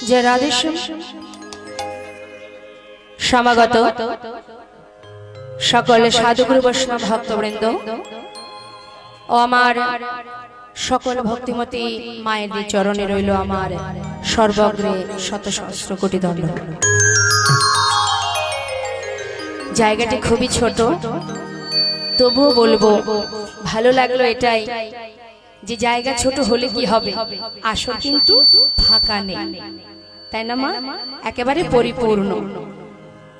जय राधेश्याम समागत सकल साधुगुरु वैष्णव भक्तवृंद ओ आमार सकल भक्तिमती मायेर चरणे रइल आमार सर्वग्रे शत सहस्र कोटि दंड। জায়গাটি খুবই ছোট, তবুও বলবো ভালো লাগলো এটাই যে জায়গা ছোট হলে কি হবে, আসর কিন্তু ফাঁকা নেই, তাই না মা? একেবারে পরিপূর্ণ,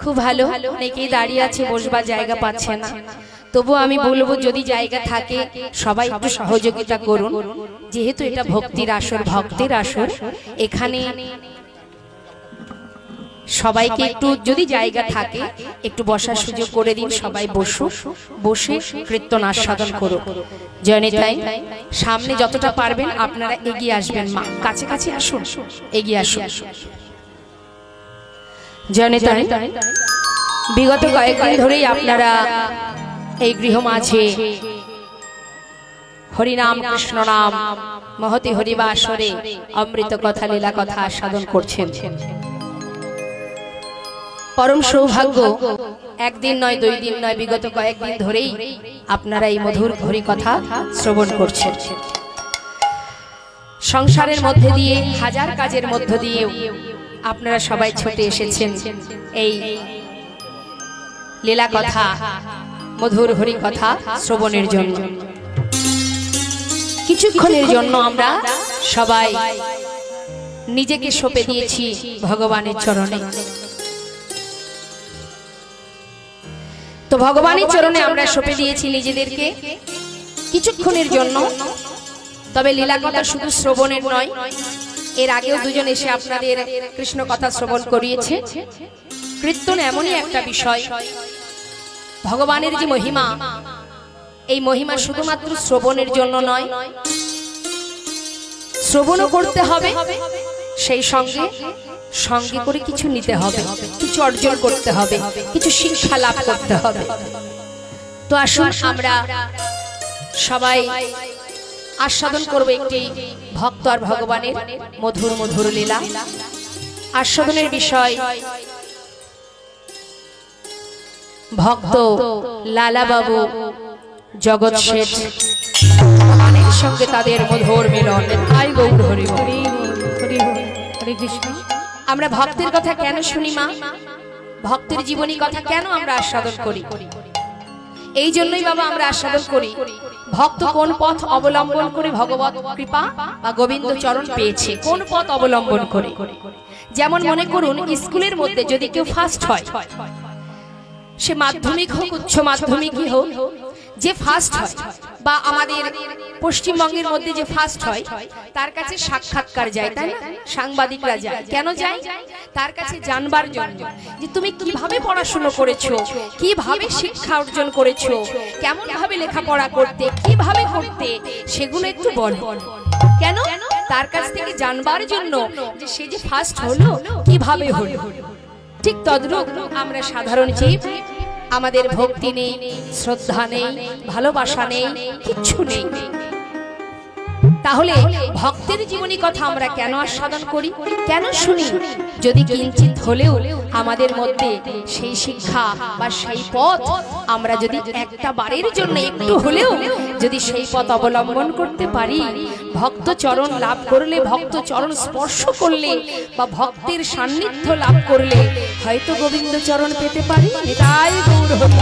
খুব ভালো। অনেকেই দাঁড়িয়ে আছে, বসবার জায়গা পাচ্ছে না, তবু আমি বলবো যদি জায়গা থাকে সবাই একটু সহযোগিতা করুন, যেহেতু এটা ভক্তির আসর, ভক্তের আসর। এখানে সবাইকে একটু যদি জায়গা থাকে একটু বসার সুযোগ করে দিন, সবাই বসুক, বসে কীর্তন আস্বাদন করুক। জয়নিতাই সামনে যতটা পারবেন আপনারা এগিয়ে আসবেন, মা কাছে কাছে আসুন, এগিয়ে আসুন। জয়নিতাই বিগত কয়েকদিন ধরেই আপনারা এই গৃহ মাঝে হরিনাম কৃষ্ণ নাম মহতি হরিবাসরে অমৃত কথা লীলা কথা আস্বাদন করছেন। परम सौभाग्य একদিন নয়, দুই দিন নয়, বিগত কয়েকদিন ধরেই আপনারা এই মধুর হরি কথা শ্রবণ করছেন। সংসারের মধ্যে দিয়ে, হাজার কাজের মধ্য দিয়ে আপনারা সবাই ছুটে এসেছেন এই লীলা কথা, মধুর হরি কথা শ্রবণের জন্য। কিছুক্ষণের জন্য আমরা সবাই নিজেকে সঁপে দিয়েছি ভগবানের চরণে। তো ভগবানের চরণে আমরা সঁপে দিয়েছি নিজেদেরকে কিছুক্ষণের জন্য। তবে লীলা কথা শুধু শ্রবণের নয়, এর আগেও দুজন এসে আপনাদের কৃষ্ণ কথা শ্রবণ করিয়েছে। কীর্তন এমনই একটা বিষয়, ভগবানের যে মহিমা, এই মহিমা শুধুমাত্র শ্রবণের জন্য নয়, শ্রবণও করতে হবে, সেই সঙ্গে সঙ্গে করে কিছু নিতে হবে, কিছু অর্জন করতে হবে, কিছু শিক্ষা লাভ করতে হবে। তো আসুন আমরা সবাই আস্বাদন করব একটি ভক্ত আর ভগবানের মধুর মধুর লীলা। আস্বাদনের বিষয় ভক্ত লালা বাবু জগৎ শেঠ, ভগবানের সঙ্গে তাদের মধুর মিলন। আই গৌর হরি হরি হরি হরে কৃষ্ণ। আমরা ভক্তের কথা কেন শুনি মা? ভক্তের জীবনী কথা কেন আমরা আস্বাদন করি? এই জন্যই বাবা আমরা আস্বাদন করি, ভক্ত কোন পথ অবলম্বন করে ভগবত কৃপা বা গোবিন্দ চরণ পেয়েছে, কোন পথ অবলম্বন করে। যেমন মনে করুন স্কুলের মধ্যে যদি কেউ ফার্স্ট হয়, সে মাধ্যমিক হোক উচ্চ মাধ্যমিকই হোক, যে ফার্স্ট হয় বা আমাদের পশ্চিমবঙ্গের মধ্যে যে ফার্স্ট হয় তার কাছে সাক্ষাৎকার যায়, তাই না? সাংবাদিকরা যায়, কেন যায়? তার কাছে জানবার জন্য যে তুমি কিভাবে পড়াশোনা করেছো, কিভাবে শিক্ষা অর্জন করেছো, কেমন ভাবে লেখাপড়া করতে, কিভাবে করতে, সেগুলো একটু বলো। কেন? তার কাছ থেকে জানবার জন্য যে সে যে ফার্স্ট হলো কিভাবে হলো। ঠিক তদ্রূপ আমরা সাধারণ জীব, আমাদের ভক্তি নেই, শ্রদ্ধা নেই, ভালোবাসা নেই, কিচ্ছু নেই। তাহলে ভক্তের জীবনী কথা আমরা কেন আস্বাদন করি, কেন শুনি? যদি কিঞ্চিত হলেও আমাদের মধ্যে সেই শিক্ষা বা সেই পথ আমরা যদি একটা বারের জন্য একটু হলেও যদি সেই পথ অবলম্বন করতে পারি, ভক্ত চরণ লাভ করলে, ভক্ত চরণ স্পর্শ করলে বা ভক্তের সান্নিধ্য লাভ করলে হয়তো গোবিন্দ চরণ পেতে পারি। এটাই গৌর হরি।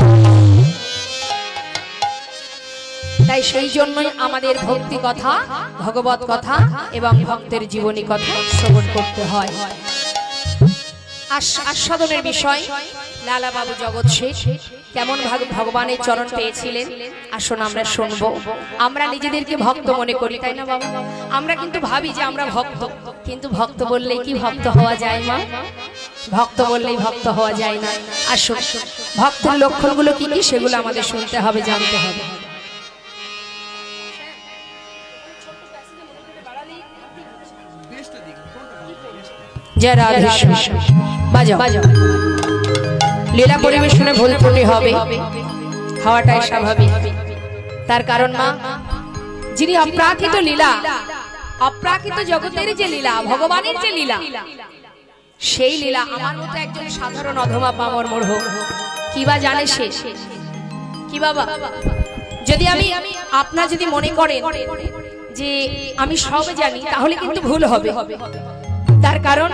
তাই সেই জন্যই আমাদের ভক্তি কথা, ভগবত কথা এবং ভক্তের জীবনী কথা শ্রবণ করতে হয়। আস্বাদনের বিষয় লালা বাবু জগৎ শেঠ কেমন ভাবে ভগবানের চরণ পেয়েছিলেন, আসুন আমরা শুনবো। আমরা নিজেদেরকে ভক্ত মনে করি, তাই না বাবা? আমরা কিন্তু ভাবি যে আমরা ভক্ত, কিন্তু ভক্ত বললেই কি ভক্ত হওয়া যায় মা? ভক্ত বললেই ভক্ত হওয়া যায় না। আসুন ভক্তের লক্ষণগুলো কি কি সেগুলো আমাদের শুনতে হবে, জানতে হবে। जय राधे बाजाओ लीला परिवेशने भूल त्रुटि होबे, हওয়াটাই স্বাভাবিক। তার কারণ মা যিনি অপ্রাকৃত লীলা অপ্রাকৃত জগতের যে লীলা, ভগবানের যে লীলা, সেই লীলা আমার মতো একজন সাধারণ অধমা পামর মূঢ় কিবা জানে সে? কি বাবা, যদি আমি আপনার যদি মনে করেন যে আমি সব জানি, তাহলে কিন্তু ভুল হবে। তার কারণ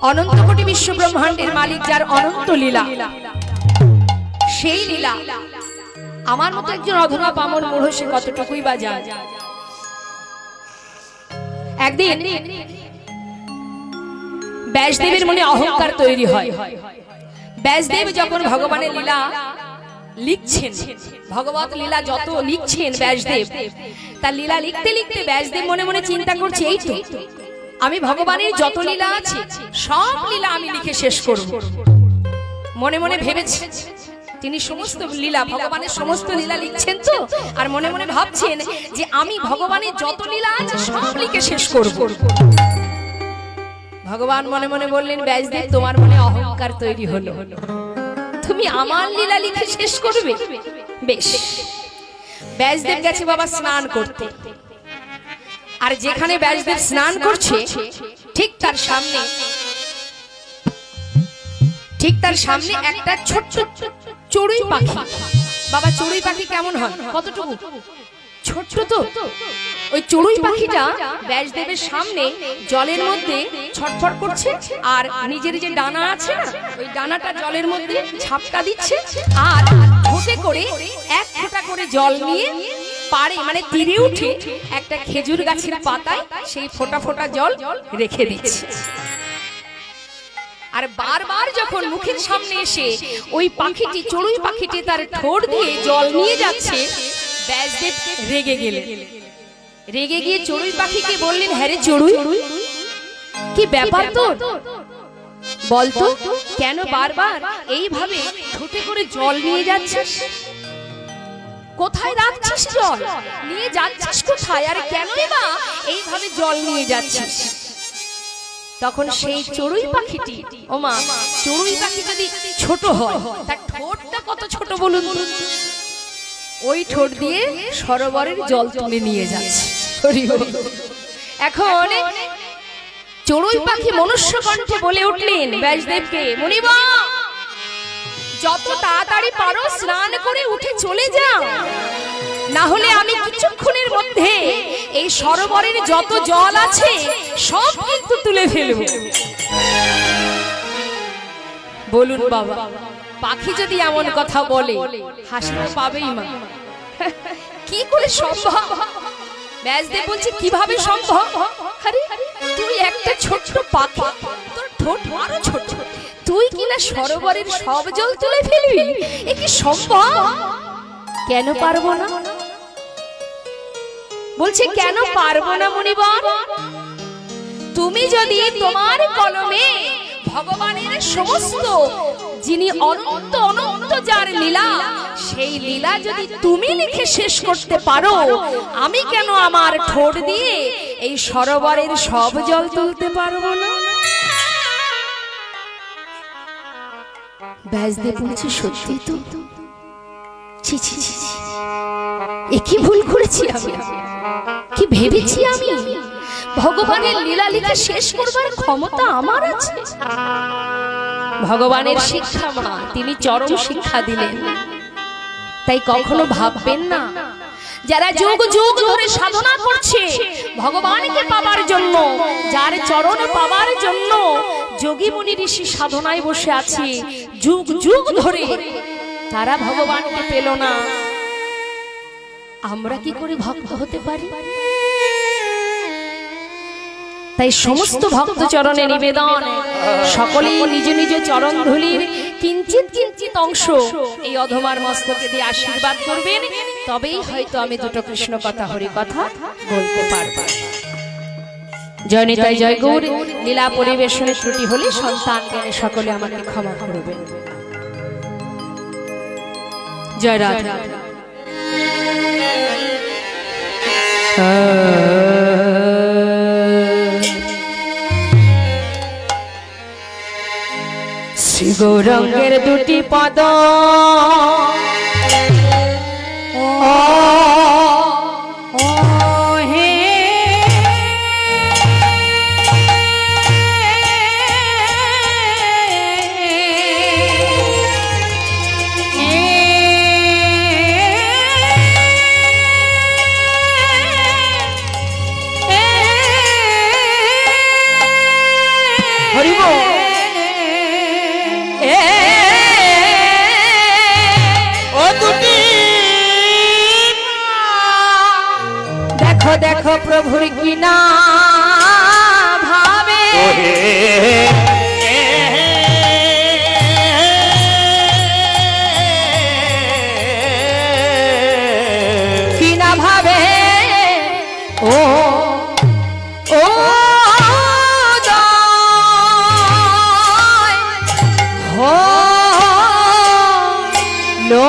অনন্ত কোটি বিশ্ব ব্রহ্মাণ্ডের মালিক যার অনন্ত লীলা, সেই লীলা আমার মতো একজন অধমা পামর মূঢ় সে কতটুকুই বা জানে। একদিন ব্যাসদেবের মনে অহংকার তৈরি হয়। ব্যাসদেব যখন ভগবানের লীলা লিখছেন, ভগবত লীলা যত লিখছেন ব্যাসদেব, তার লীলা লিখতে লিখতে ব্যাসদেব মনে মনে চিন্তা করছে, এই তো আমি ভগবানের যত লীলা আছে সব লীলা আমি লিখে শেষ করব। মনে মনে ভেবেছে তিনি সমস্ত লীলা, ভগবানের সমস্ত লীলা লিখছেন তো, আর মনে মনে ভাবছেন যে আমি ভগবানের যত লীলা আছে সব লিখে শেষ করব। ভগবান মনে মনে বললেন, ব্যাসদেব তোমার মনে অহংকার তৈরি হলো, তুমি আমার লীলা লিখে শেষ করবে? বেশ। ব্যাসদেব গেছে বাবা স্নান করতে, আর যেখানে ব্যাসদেব স্নান করছে ঠিক তার সামনে একটা ছোট্ট চড়ুই পাখি। বাবা চড়ুই পাখি কেমন হয়, কতটুকু ছোট্ট তো, ওই চড়ুই পাখিটা ব্যাসদেবের সামনে জলের মধ্যে ছটফট করছে, আর নিজের যে ডানা আছে না, ওই ডানাটা জলের মধ্যে ঝাপটা দিচ্ছে, আর ঠোঁটে করে এক ফোঁটা করে জল নিয়ে পারে মানে তীরে উঠে একটা খেজুর গাছের পাতায় সেই ফোঁটা ফোঁটা জল রেখে দিচ্ছে। আর বারবার যখন মুখের সামনে এসে ওই পাখিটি, চড়ুই পাখিটি তার ঠোঁট দিয়ে জল নিয়ে যাচ্ছে, ব্যাসদেব রেগে গেলেন। রেগে গিয়ে চড়ুই পাখিকে বললেন, হ্যাঁ রে চড়ুই, কি ব্যাপার তোর, বলতো কেন বারবার এইভাবে ঠোঁটে করে জল নিয়ে যাচ্ছিস? কোথায় রাখছিস জল, নিয়ে যাচ্ছিস কোথায়, আর কেনই বা এইভাবে জল নিয়ে যাচ্ছিস? তখন সেই চড়ুই পাখিটি, ও মা, চড়ুই পাখি যদি ছোট হয় তার ঠোঁটটা কত ছোট বলুন, ওই ঠোঁট দিয়ে সরোবরের জল তুলে নিয়ে যাচ্ছে। এখন চড়ুই পাখি মনুষ্য কণ্ঠে বলে উঠলেন ব্যাসদেবকে, মুনিবা যত তাড়াতাড়ি পারো স্নান করে উঠে চলে যাও, না হলে আমি কিছুক্ষণের মধ্যে এই সরোবরের যত জল আছে সব কিন্তু তুলে ফেলব। বলুন বাবা, পাখি যদি এমন কথা বলে হাসি তো পাবেই মা, কি করে সম্ভব? ব্যাসদেব বলছে, কিভাবে সম্ভব? আরে তুই একটা ছোট্ট পাখি, তোর ঠোঁট আরো ছোট, তুই কিনা সরোবরের সব জল তুলে ফেলবি? এ কি সম্ভব? কেন পারবো না? বলছে, কেন পারবো না মুনিবর? তুমি যদি তোমার কলমে ভগবানের সমস্ত, যিনি অনন্ত অনন্ত যার লীলা, সেই লীলা যদি তুমি লিখে শেষ করতে পারো, আমি কেন আমার ঠোঁট দিয়ে এই সরোবরের সব জল তুলতে পারবো না? ব্যাসদেব বলছে, সত্যি তো, ছি ছি ছি, এ কি ভুল করেছি আমি, কি ভেবেছি আমি ভগবানের লীলা লিখে শেষ করবার ক্ষমতা আমার আছে? ভগবানের শিক্ষা মা, তিনি চরম শিক্ষা দিলেন। তাই কখনো ভাববেন না যারা যুগ যুগ ধরে সাধনা করছে ভগবানকে পাবার জন্য, যার চরণ পাবার জন্য যোগী মুনি ঋষি সাধনায় বসে আছে যুগ যুগ ধরে, তারা ভগবানকে পেল না, আমরা কি করে ভক্ত হতে পারি? তাই সমস্ত ভক্ত চরণে নিবেদন, সকলেই নিজ নিজ চরণ ধুলির কিঞ্চিত কিঞ্চিত অংশ এই অধমার মস্তকে দিয়ে আশীর্বাদ করবেন, তবেই হয়তো আমি দুটো কৃষ্ণ কথা হরি কথা বলতে পারব। জয় নিতাই জয় গৌর। লীলা পরিবেশনের ত্রুটি হলে সন্তান জ্ঞানে সকলে আমাকে ক্ষমা করবেন। জয় রাধা। শ্রী গৌরাঙ্গের দুটি পদ হে হরিব ও দুটি দেখো দেখো প্রভুর কিনা ভাবে কিনা ভাবে ও ও হো লো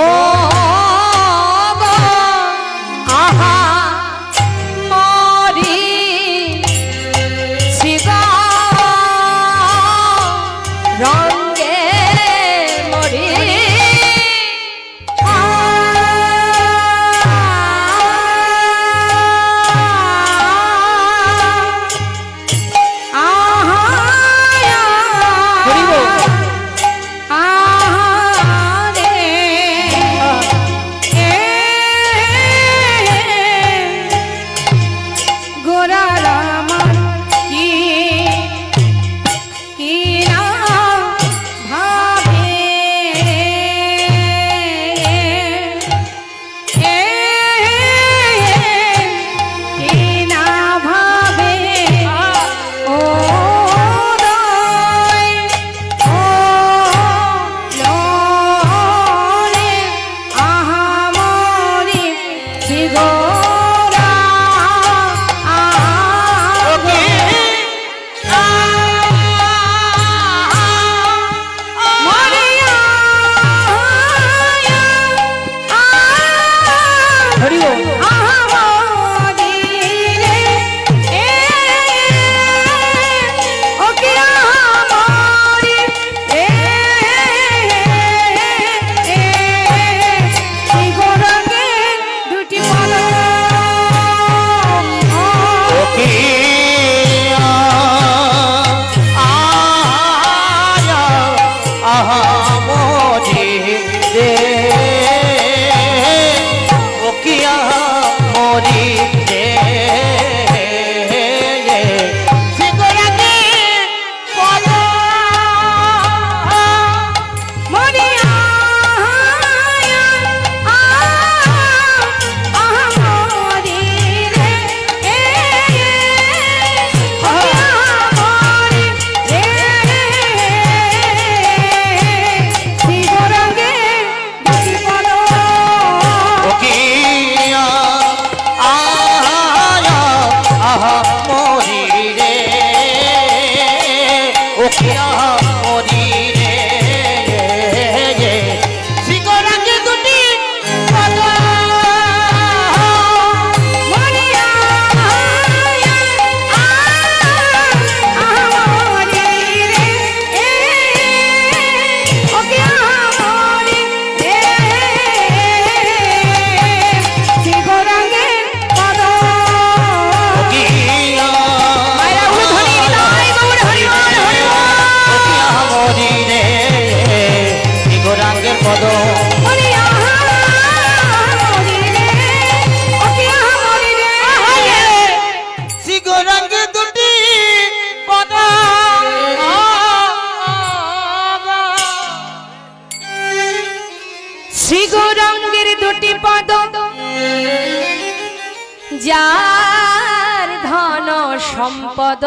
যার ধন সম্পদ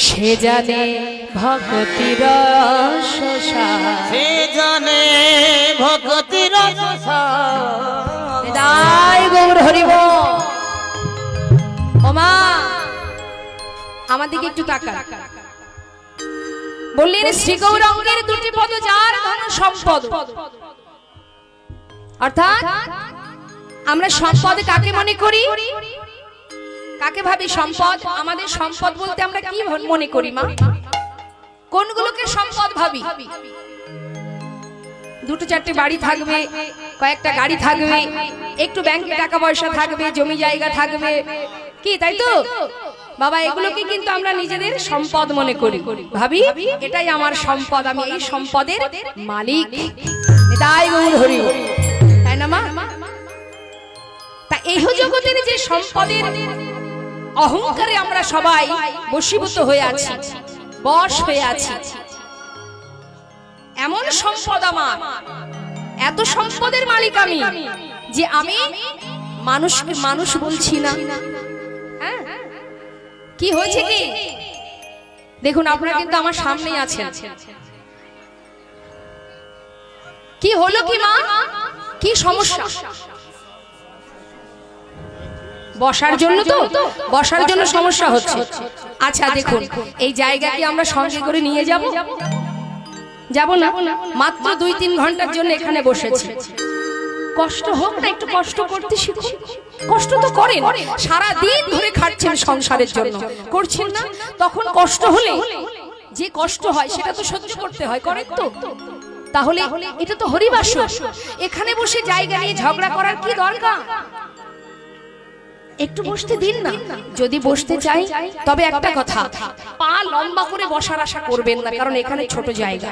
সে জানে ভক্তির সে জানে ভক্তির দায় গৌর হরিব। ওমা আমার দিকে একটু তাকা। বললেন শ্রী গৌরাঙ্গের দুটি পদ যার ধন সম্পদ, অর্থাৎ আমরা সম্পদ কাকে মনে করি, কাকে ভাবি সম্পদ? আমাদের সম্পদ বলতে আমরা কি মনে করি মা? কোনগুলোকে সম্পদ ভাবি? দুটো চারটে বাড়ি থাকবে, কয়েকটা গাড়ি থাকবে, একটু ব্যাংকে টাকা পয়সা থাকবে, জমি জায়গা থাকবে, কি তাই তো বাবা? এগুলোকে কিন্তু আমরা নিজেদের সম্পদ মনে করি, ভাবি এটাই আমার সম্পদ, আমি এই সম্পদের মালিক। তাই গৌর হরি, তাই না মা? তা এই জগতের যে সম্পদের অহংকারে আমরা সবাই বশীভূত হয়ে আছি, বশ হয়ে আছি। এমন সম্পদ আমার, এত সম্পদের মালিক আমি যে আমি মানুষকে মানুষ বলছি না। হ্যাঁ, কি হয়েছে কি দেখুন, আপনারা কিন্তু আমার সামনেই আছেন। কি হলো কি মা, কি সমস্যা? বসার জন্য তো, বসার জন্য সমস্যা হচ্ছে। আচ্ছা দেখুন, এই জায়গা কি আমরা সঙ্গে করে নিয়ে যাব? যাব না, মাত্র 2-3 ঘন্টার জন্য এখানে বসেছি। কষ্ট হোক না, একটু কষ্ট করতে শিখুন। কষ্ট তো করেন, সারা দিন ধরে খাটছেন সংসারের জন্য, করছেন না? তখন কষ্ট হলে যে কষ্ট হয় সেটা তো সহ্য করতে হয়, করেন তো? তাহলে এটা তো হরিবাসর, এখানে বসে জায়গা নিয়ে ঝগড়া করার কি দরকার? একটু বসতে দিন না। যদি বসতে চাই তবে একটা কথা, পা লম্বা করে বসার আশা করবেন না, কারণ এখানে ছোট জায়গা।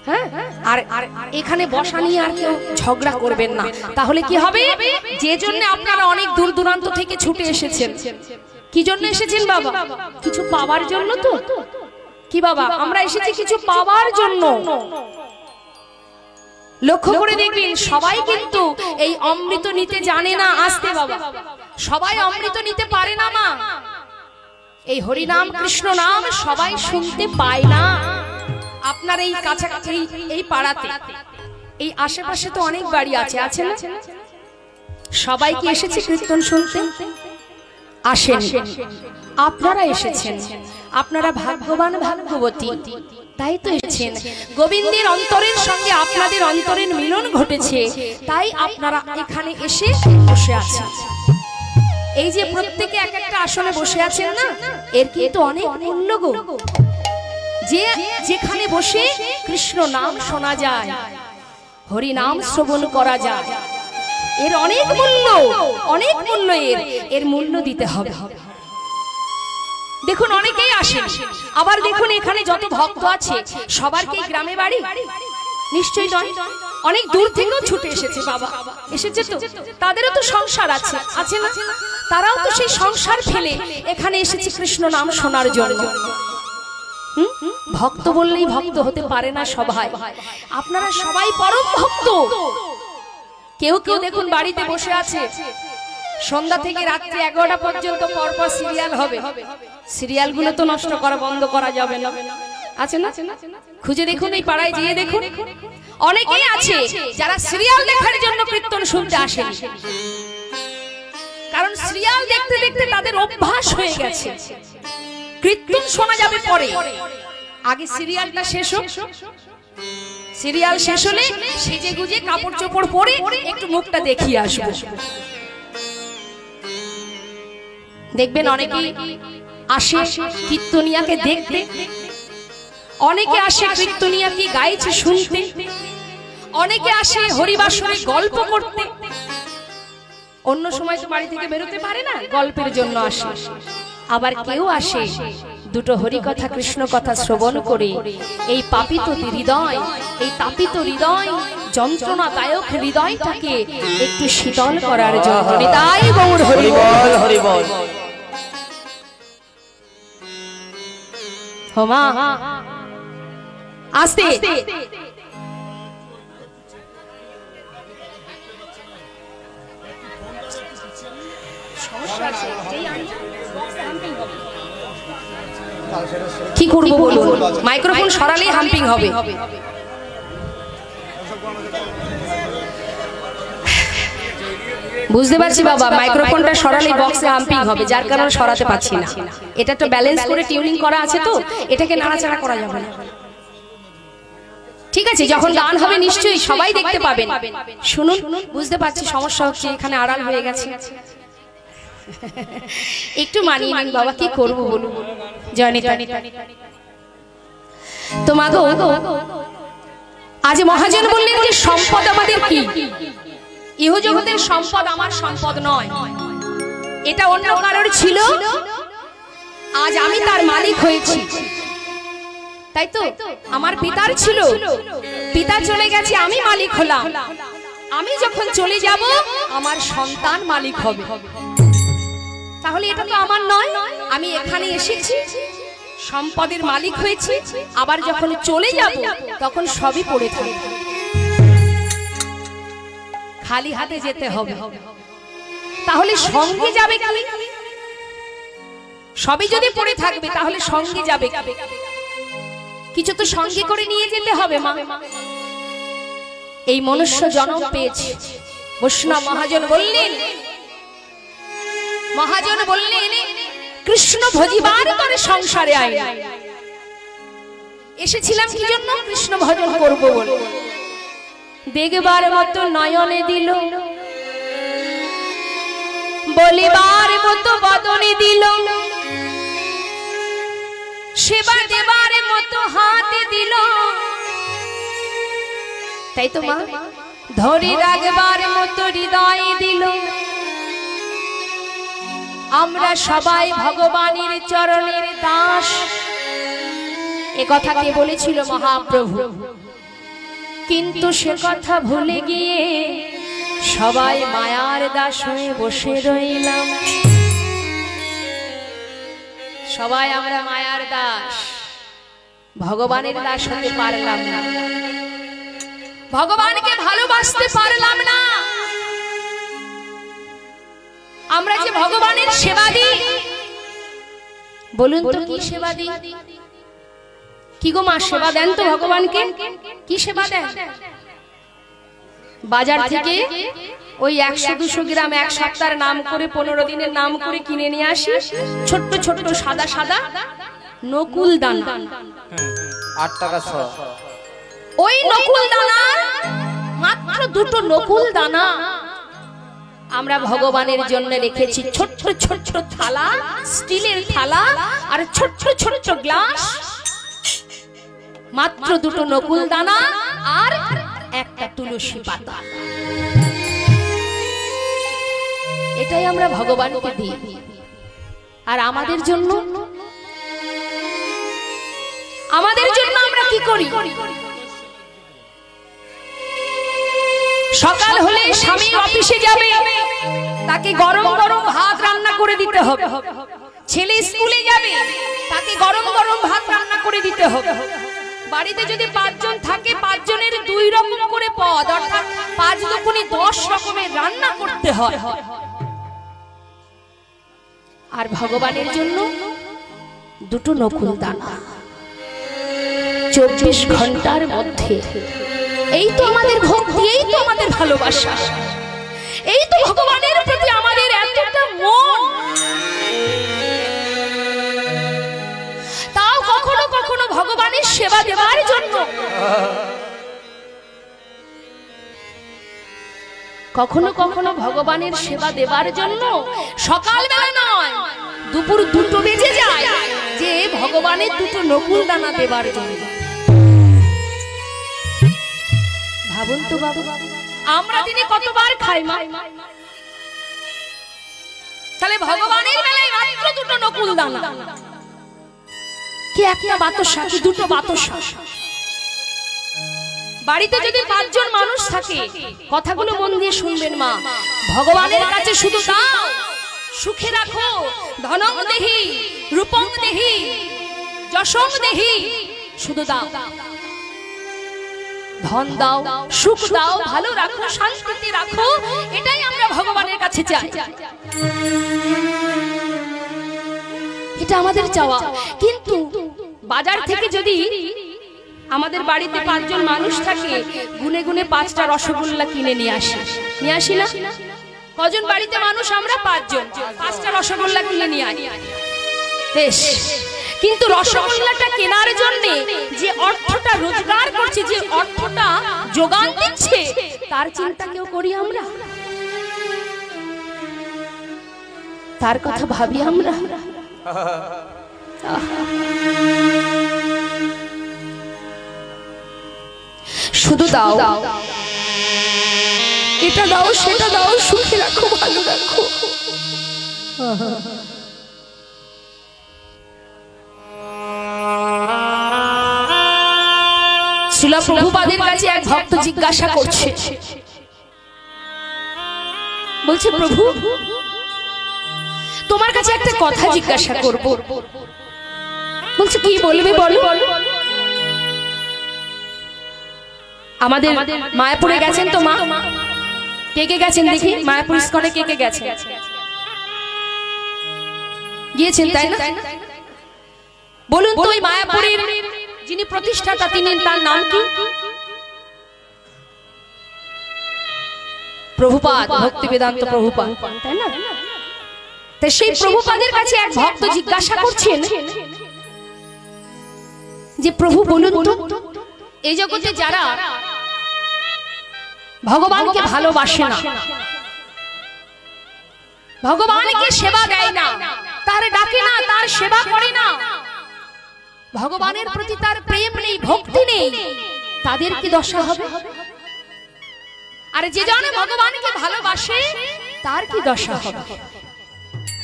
হ্যাঁ, আর এখানে বসা নিয়ে আর কেউ ঝগড়া করবেন না। তাহলে কি হবে? যে জন্য আপনারা অনেক দূর দূরান্ত থেকে ছুটে এসেছেন, কি জন্য এসেছেন বাবা? কিছু পাওয়ার জন্য তো। কি বাবা, আমরা এসেছি কিছু পাওয়ার জন্য। লক্ষ্য করে দেখবেন, সবাই কিন্তু এই অমৃত নিতে জানে না। আসতে বাবা, সবাই অমৃত নিতে পারে না মা। এই হরি নাম কৃষ্ণ নাম সবাই শুনতে পায় না। আপনার এই কাছাকাছি এই পাড়াতে, এই আশেপাশে তো অনেক বাড়ি আছে, আছে না? সবাই কি এসেছে কীর্তন শুনতে? আসেন, আপনারা এসেছেন। আপনারা ভাগ্যবান, ভাগ্যবতী, তাই তো এসেছেন। গোবিন্দের অন্তরের সঙ্গে আপনাদের অন্তরের মিলন ঘটেছে, তাই আপনারা এখানে এসে বসে আছেন। এই যে প্রত্যেকে এক একটা আসনে বসে আছেন না, এর কিন্তু অনেক মূল্য গো। যে যেখানে বসে কৃষ্ণ নাম শোনা যায়, হরি নাম শ্রবণ করা যায়, এর অনেক মূল্য, অনেক মূল্য। এর মূল্য দিতে হবে। দেখুন, অনেকেই আসেন, আবার দেখুন এখানে যত ভক্ত আছে সবার কি গ্রামে বাড়ি? নিশ্চয়ই নয়, অনেক দূর থেকেও ছুটে এসেছে বাবা, এসেছে তো, তাদেরও তো সংসার আছে, আছে না? তারাও তো সেই সংসার ফেলে এখানে এসেছে কৃষ্ণ নাম শোনার জন্য। ভক্ত বললেই ভক্ত হতে পারে না সবাই। আপনারা সবাই পরম ভক্ত। কেউ কেউ দেখুন বাড়িতে বসে আছে, সন্ধ্যা থেকে রাত্রি 11টা পর্যন্ত পরপর সিরিয়াল হবে। সিরিয়ালগুলো তো নষ্ট করা বন্ধ করা যাবে না, আছে না? খুঁজে দেখুন, এই পাড়ায় যেয়ে দেখুন, অনেকেই আছে যারা সিরিয়াল দেখার জন্য কীর্তন শুনতে আসেন। কারণ সিরিয়াল দেখতে দেখতে তাদের অভ্যাস হয়ে গেছে। কীর্তন শোনা যাবে পরে, আগে সিরিয়ালটা শেষ হোক। সিরিয়াল শেষ হলে সেজে গুজে কাপড় চোপড় পরে একটু মুখটা দেখিয়ে আসবো। দেখবেন অনেকেই আসে কীর্তনিয়াকে দেখতে, অনেকে আসে কীর্তনিয়া কি গাইছে শুনতে, অনেকে আসে হরিবাসরে গল্প করতে। অন্য সময় তো বাড়ি থেকে বেরোতে পারে না, গল্পের জন্য আসে। আবার কেউ আসে দুটো হরি কথা কৃষ্ণ কথা শ্রবণ করে এই পাপিত হৃদয়, এই তাপিত হৃদয়, যন্ত্রণাদায়ক হৃদয়টাকে একটু শীতল করার জন্য। নিতাই গৌর হরি বল, হরি বল। হোমা আস্তে কি করবো বলুন? মাইক্রোফোন সরালেই হাম্পিং হবে। বুঝতে পারছি বাবা, মাইক্রোফোনটা সরালেই বক্সে হাম্পিং হবে, যার কারণে সরাতে পারছি না। এটা তো ব্যালেন্স করে টিউনিং করা আছে, তো এটাকে নাড়াচাড়া করা যাবে না। ঠিক আছে, যখন গান হবে নিশ্চয়ই সবাই দেখতে পাবেন। শুনুন, বুঝতে পারছি সমস্যা হচ্ছে, এখানে আড়াল হয়ে গেছে। একটু মানিয়ে নিন বাবা, কি করবো বলুন। জয়নিতা তো মা গো, আজ মহাজন বললেন যে সম্পদ আমাদের কি? ইহ জগতের সম্পদ আমার সম্পদ নয়, এটা অন্য কারোর ছিল, আজ আমি তার মালিক হয়েছি। তাই তো, আমার পিতার ছিল, পিতা চলে গেছে, আমি মালিক হলাম। আমি যখন চলে যাব আমার সন্তান মালিক হবে। তাহলে তাহলে এটা তো আমার নয়, আমি এখানে এসেছি সম্পদের মালিক হয়েছি, আবার যখন চলে যাব তখন সবই পড়ে থাকবে, খালি হাতে যেতে হবে। তাহলে সঙ্গে যাবে কি? সবই যদি পড়ে থাকবে তাহলে সঙ্গে যাবে কিছু তো সঙ্গে করে নিয়ে যেতে হবে মা। এই মনুষ্য জন্ম পেয়েছে। বৈষ্ণব মহাজন বললেন কৃষ্ণ ভজিবার করে সংসারে আই, এসেছিলাম কি জন্য? কৃষ্ণ ভজন করব বলে। দেখবার মতো নয়নে দিল, বলিবার মতো বদনে দিল, সেবা দেবার মতো হাতে দিল, তাই তো মা ধরে রাখবার মতো হৃদয়ে দিল। আমরা সবাই ভগবানের চরণের দাস। এ কথা কে বলেছিল? মহাপ্রভু। কিন্তু সে কথা ভুলে গিয়ে সবাই মায়ার দাস হয়ে বসে রইলাম। সবাই আমরা মায়ার দাস, ভগবানের দাস হতে পারলাম না, ভগবানকে ভালোবাসতে পারলাম না। আমরা যে ভগবানের সেবা দিই, বলুন তো কি সেবা দিই? কি গো মা, সেবা দেন তো ভগবানকে? কি সেবা দেন? বাজার থেকে ওই 100-200 গ্রাম এক সপ্তাহের নাম করে 15 দিনের নাম করে কিনে নিয়ে আসি, ছোট্ট ছোট্ট সাদা সাদা নকুল দানা, 8 টাকা শ। ওই নকুল দানা, মাত্র 2টো নকুল দানা আমরা ভগবানের জন্য রেখেছি। ছোট্ট ছোট্ট থালা, স্টিলের থালা আর ছোট্ট ছোট্ট গ্লাস, মাত্র 2টো নকুল দানা আর একটা তুলসী পাতা, এটাই আমরা ভগবানকে দিই। আর আমাদের জন্য আমরা কি করি? সকাল হলে স্বামী অফিসে যাবে, তাকে গরম গরম ভাত রান্না করে দিতে হবে। ছেলে স্কুলে যাবে, তাকে গরম গরম ভাত রান্না করে দিতে হবে। বাড়িতে যদি 5 জন থাকে, 5 জনের 2 রকম করে পদ, অর্থাৎ 5 দুগুণে 10 রকমের রান্না করতে হয়। আর ভগবানের জন্য 2টো নকুল দানা 24 ঘন্টার মধ্যে। এই তো আমাদের ভক্তি, এই তো আমাদের ভালোবাসা, এই তো ভগবানের প্রতি আমাদের এতটা মন। তাও কখনো কখনো ভগবানের সেবা দেওয়ার জন্য, কখনো কখনো ভগবানের সেবা দেবার জন্য সকালবেলা নয়, দুপুর 2টো বেজে যায় যে ভগবানের 2টো নকুল দানা দেবার জন্য। ভাবুন তো বাবু, আমরা দিনে কতবার খাই মা? তাহলে ভগবানের বেলায় মাত্র 2টো নকুল দানা, কি একটা বাতাসা, কি 2টো বাতাসা। বাড়িতে যদি 5 জন মানুষ থাকে, কথাগুলো মন দিয়ে শুনবেন মা, ভগবানের কাছে শুধু দাও, সুখে রাখো, ধনং দেহি, রূপং দেহি, যশং দেহি, শুধু দাও, ধন দাও, সুখ দাও, ভালো রাখো, শান্তিতে রাখো, এটাই আমরা ভগবানের কাছে চাই। এটা আমাদের চাওয়া। কিন্তু বাজার থেকে যদি আমাদের বাড়িতে 5 জন মানুষ থাকে, গুনে গুনে 5টা রসগোল্লা কিনে নিয়ে আসি না? কজন বাড়িতে মানুষ? আমরা 5 জন, 5টা রসগোল্লা কিনে নিয়ে আসি। বেশ, কিন্তু রসগোল্লাটা কেনার জন্য যে অর্থটা রোজগার করছে, যে অর্থটা যোগান দিচ্ছে, তার চিন্তা কেউ করি আমরা? তার কথা ভাবি আমরা? শুধু দাও, এটা দাও, সেটা দাও, সুখে রাখো, ভালো রাখো। শ্রীল প্রভুপাদের কাছে এক ভক্ত জিজ্ঞাসা করছে, বলছে প্রভু তোমার কাছে একটা কথা জিজ্ঞাসা করব। বলছে কি বলবে বলো। আমাদের মায়াপুরে গেছেন তো মা? কে কে গেছেন দেখি? মায়াপুর ইস্কনে কে কে গেছেন? গিয়েছেন তাই না? বলুন তো ওই মায়াপুরের যিনি প্রতিষ্ঠাতা তিনি, তার নাম কি? প্রভুপাদ, ভক্তি বেদান্ত প্রভুপাদ, তাই না? তাই সেই প্রভুপাদের কাছে এক ভক্ত জিজ্ঞাসা করছেন যে প্রভু বলুন তো, এই জগতে যারা ভগবানকে ভালোবাসে না, ভগবানকে সেবা দেয় না, তার ডাকে না, তার সেবা করে না, ভগবানের প্রতি তার প্রেম নেই, ভক্তি নেই, তাদের কি দশা হবে? আর যে জন ভগবানকে ভালোবাসে তার কি দশা হবে?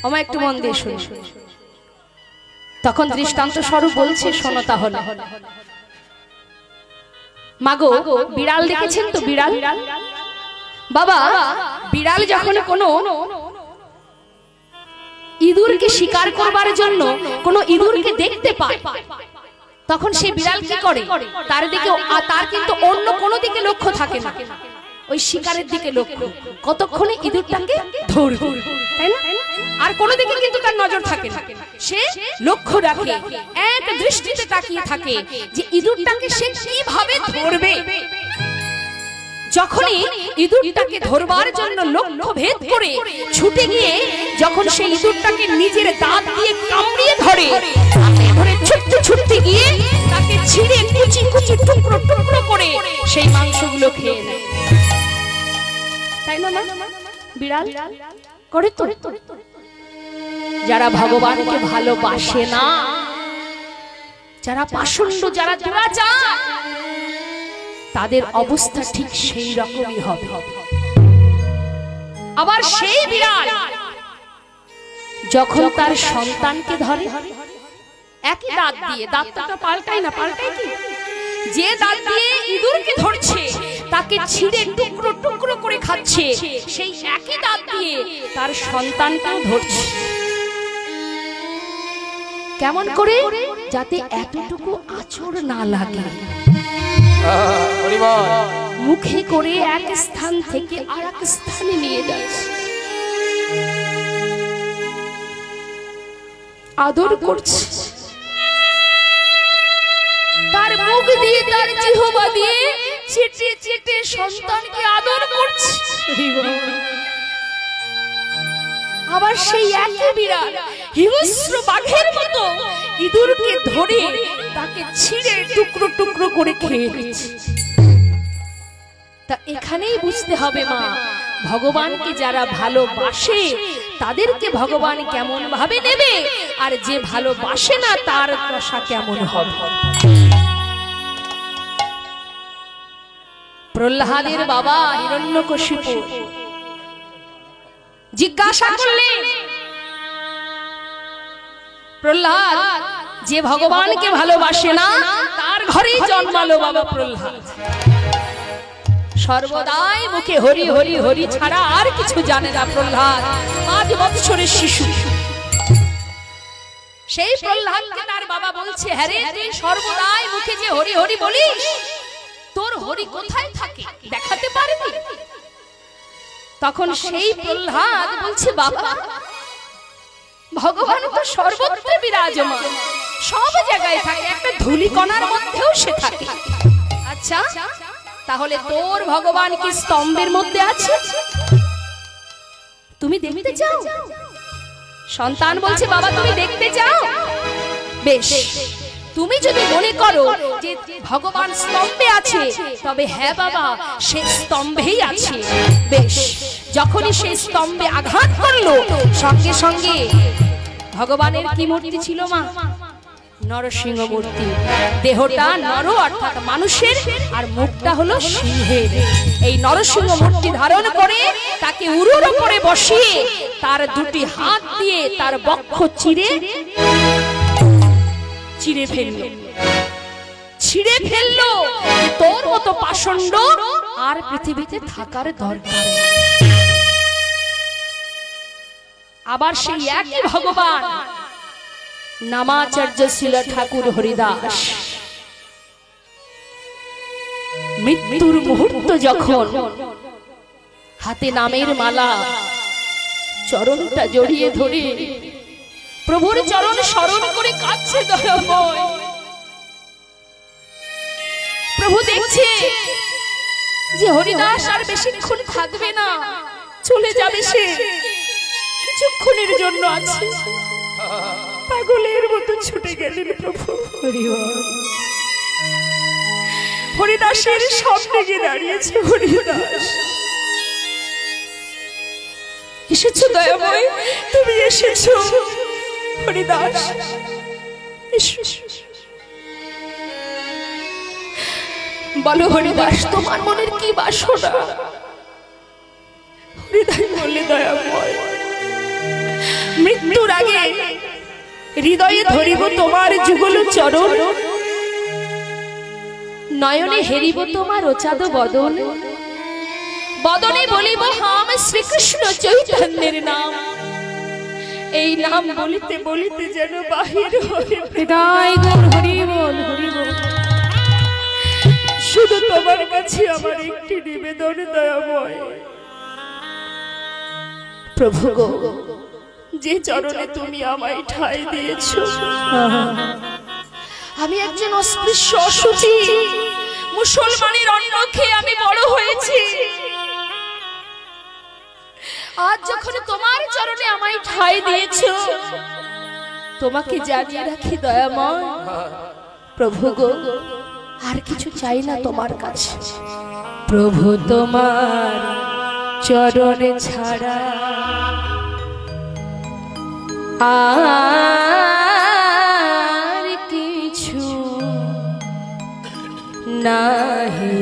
আমার একটু মন দিয়ে শুনুন। তখন দৃষ্টান্ত স্বরূপ বলছে, শোনো তাহলে। মাগো, বিড়াল দেখেছেন তো? বিড়াল বাবা, বিড়াল যখন কোনো ইঁদুরকে শিকার করবার জন্য কোনো ইঁদুরকে দেখতে পায়, তখন সে বিড়াল কি করে? তার দিকে, তার কিন্তু অন্য কোনো দিকে লক্ষ্য থাকে না, ওই শিকারের দিকে লক্ষ্য, কতক্ষণে ইঁদুরটাকে ধরবে, তাই না? আর কোনো দিকে কিন্তু তার নজর থাকে না, সে লক্ষ্য রাখে, এক দৃষ্টিতে তাকিয়ে থাকে যে ইঁদুরটাকে সে কিভাবে ধরবে। যখনই ইঁদুরটাকে ধরবার জন্য লক্ষ্য ভেদ করে ছুটে গিয়ে যখন সেই ইঁদুরটাকে নিজের দাঁত দিয়ে কামড়িয়ে ধরে, ধরে ছুটতে ছুটতে গিয়ে তাকে ছিঁড়ে কুচি কুচি টুকরো টুকরো করে সেই মাংসগুলো খেয়ে নেয়, তাই না? বিড়াল করে তো। যারা ভগবানকে ভালোবাসে না, যারা পাষণ্ড, যারা দুরাচার, তাদের অবস্থা ঠিক সেই রকমই হবে। আবার সেই বিড়াল যখন তার সন্তানকে ধরে একই দাঁত দিয়ে, দাঁতটা পাল্টায় না, পাল্টায় কি? যে দাঁত দিয়ে ইঁদুরকে ধরছে তাকে ছিঁড়ে টুকরো টুকরো করে খাচ্ছে, সেই একই দাঁত দিয়ে তার সন্তানকেও ধরছে। কেমন করে? যাতে এতটুকু আঁচড় না লাগে। মুখে করে এক স্থান থেকে আর এক স্থানে নিয়ে যাচ্ছে, আদর করছে, তার মুখ দিয়ে, তার জিহ্বা দিয়ে চেটে চেটে সন্তানকে আদর করছে। আবার সেই একই বিড়াল হিংস্র বাঘের মতো ইঁদুরকে ধরে তাকে ছিঁড়ে টুকরো টুকরো করে খেয়ে নিচ্ছে। তা এখানেই বুঝতে হবে মা, ভগবানকে যারা ভালোবাসে তাদেরকে ভগবান কেমন ভাবে নেবে, আর যে ভালোবাসে না তার দশা কেমন হবে। প্রহ্লাদের বাবা হিরণ্যকশিপু জিজ্ঞাসা করলেন, প্রহ্লাদ যে ভগবানকে ভালোবাসে না তার ঘরেই জন্মালো বাবা প্রহ্লাদ, সর্বদাই মুখে হরি হরি হরি ছাড়া আর কিছু জানে না প্রহ্লাদ, 5 বছরের শিশু। সেই প্রহ্লাদকে তার বাবা বলছে, হ্যাঁ রে, তুই সর্বদাই মুখে যে হরি হরি বলিস, তোর হরি কোথায় থাকে দেখাতে পারবি? তখন সেই প্রহ্লাদ বলছে, বাবা ভগবান তো সর্বত্র বিরাজমান, সব জায়গায় থাকে, একটা ধূলিকণার মধ্যেও সে থাকে। আচ্ছা, তাহলে তোর ভগবান কি স্তম্ভের মধ্যে আছে? তুমি দেখতে চাও? সন্তান বলছে, বাবা তুমি দেখতে চাও? বেশ, তুমি যদি মনে করো যে ভগবান স্তম্ভে আছে, তবে হ্যাঁ বাবা সে স্তম্ভেই আছে। বেশ, যখনই সে স্তম্ভে আঘাত করলো, সঙ্গে সঙ্গে ভগবানের কি মূর্তি ছিল মা? নরসিংহ মূর্তি। দেহটা নর অর্থাৎ মানুষের, আর মুখটা হলো সিংহের। এই নরসিংহ মূর্তি ধারণ করে তাকে উরুর উপরে বসিয়ে তার দুটি হাত দিয়ে তার বক্ষ চিরে ফেললো। তোর মতো পাষণ্ড আর পৃথিবীতে থাকার দরকার। আবার সেই একই ভগবান নামাচার্য শিল ঠাকুর হরিদাস মৃত্যুর মুহূর্ত যখন হাতে নামের মালা চরণটা জড়িয়ে ধরে প্রভুর চরণ স্মরণ করে কাঁদছে দয়াময়। প্রভু দেখছে যে হরিদাস আর বেশিক্ষণ থাকবে না, চলে যাবে সে, কিছুক্ষণের জন্য আছে। পাগলের মতো ছুটে গেলেন প্রভু। হরিদাসের সামনে গিয়ে দাঁড়িয়েছে। হরিদাস, এসেছো দয়াময়, তুমি এসেছো। হরিদাস বলো হরিদাস, তোমার মনের কি বাসনা? হরিদাস বললে, দয়াময়, মৃত্যুর আগে হৃদয়ে ধরিব তোমার যুগল চরণ, নয়নে হেরিব তোমার ওচাদ বদন, বদনে বলিব হাম শ্রীকৃষ্ণ চৈতন্যের নাম। এই নাম বলিতে বলিতে যেন বাহির হয়ে হৃদয় গুণ হরি বল, হরি বল। শুধু তোমার কাছে আমার একটি নিবেদন দয়াময়, প্রভু গো, যে চরণে তুমি আমায় ঠাঁই দিয়েছ, আমি একজন অস্পৃশ্য অশুচি মুসলমানের অন্ন খেয়ে আমি বড় হয়েছি। আজ যখন তোমার চরণে আমায় ঠাঁই দিয়েছ, তোমাকে জানিয়ে রাখি দয়াময়, প্রভু গো, আর কিছু চাই না তোমার কাছে। প্রভু তোমার চরণে ছাড়া আর কিছু নাহি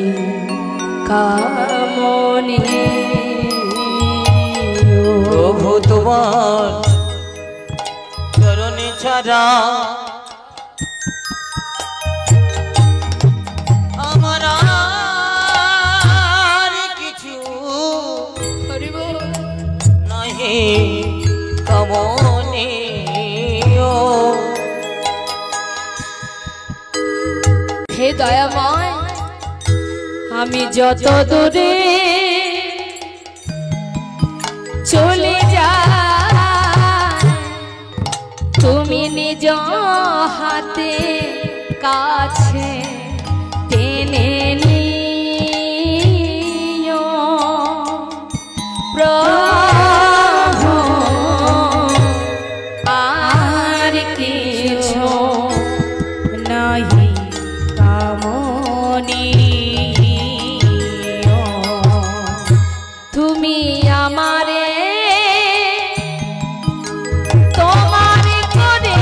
কামনি। প্রভু তোমার চরণে ছাড়া আমার আর কিছু নাহি কামনি। হে দয়াময়, আমি যত দূরে চলে যাই, তুমি নিজ হাতে কাছে টেনে নিও প্রভু, আর কিছু নাহি কামনি। তুমি আমারে তোমার করে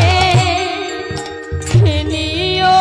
নিও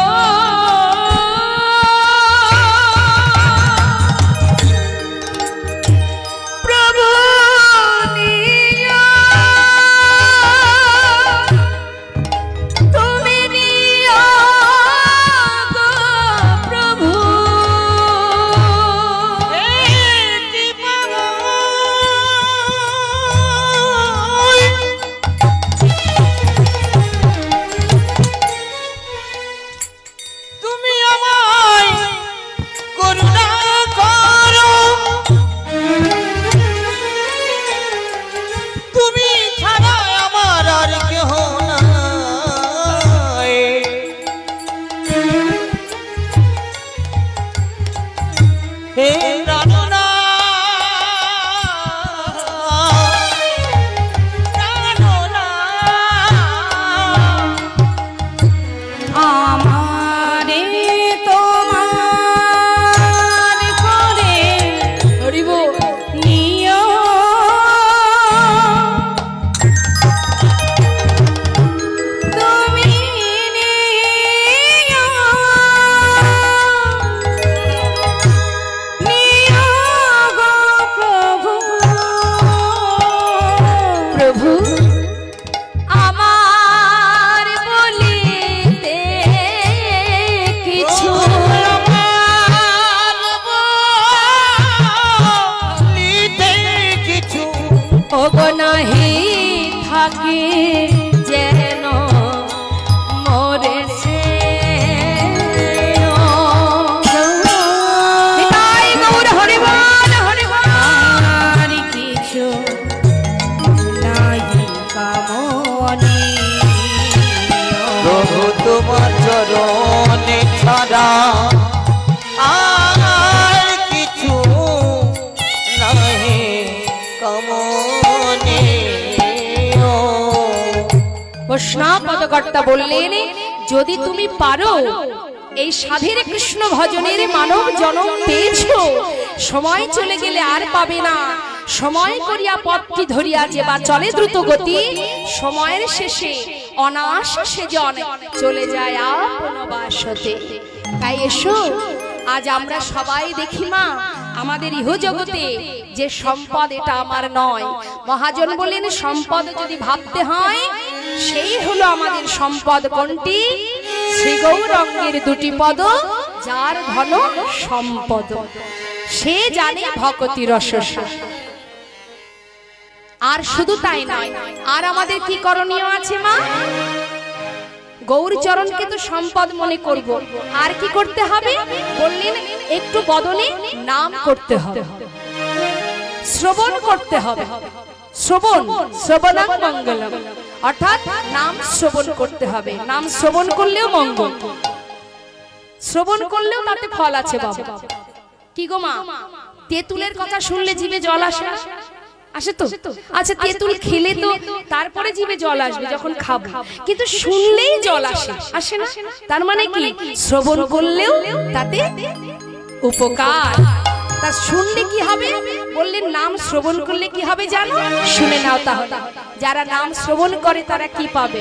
ভাগে যেন মরেছে প্রভু তোমার চরণে ছাড়া আর কিছু নাহি কামনে। বৈষ্ণবপদকর্তা বললেন, যদি তুমি পারো এই সাধের কৃষ্ণ ভজনের মানব জনম পেয়েছো, সময় চলে গেলে আর পাবে না। সময় করিয়া পথটি ধরিয়া যেবা চলে দ্রুত গতি, সময়ের শেষে অনায়াসে সেজন চলে যায় আপন বাসতে। তাই এসো, আজ আমরা সবাই দেখি মা, আমাদের ইহ জগতে যে সম্পদ এটা আমার নয়। মহাজন বলেন, সম্পদ যদি ভাবতে হয়, সেই হলো আমাদের সম্পদ। কোনটি? শ্রী গৌরাঙ্গের দুটি পদ, যার ঘন সম্পদ, সে জানে ভক্তি রসস্বাদ। আর শুধু তাই নয়, আর আমাদের কি করণীয় আছে মা? গৌরচরণকে তো সম্পদ মনে করব, আর কি করতে হবে? বললেন, একটু বদলে নাম করতে হবে, শ্রবণ করতে হবে। শ্রবণ, শ্রবণাং মঙ্গলম, অর্থাৎ নাম শ্রবণ করতে হবে। নাম শ্রবণ করলেও মঙ্গল, শ্রবণ করলেও তাতে ফল আছে বাবা। কি গো মা, তেঁতুলের কথা শুনলে জিভে জল আসে? আসে তো? আচ্ছা, তেঁতুল খেলে তো তারপরে জিভে জল আসবে যখন খাবো, কিন্তু শুনলেই জল আসে, আসে না? তার মানে কি, শ্রবণ করলেও তাতে উপকার। তা শুনলে কি হবে? বললেন, নাম শ্রবণ করলে কি হবে জানো? শুনে নাও তাহলে, যারা নাম শ্রবণ করে তারা কি পাবে?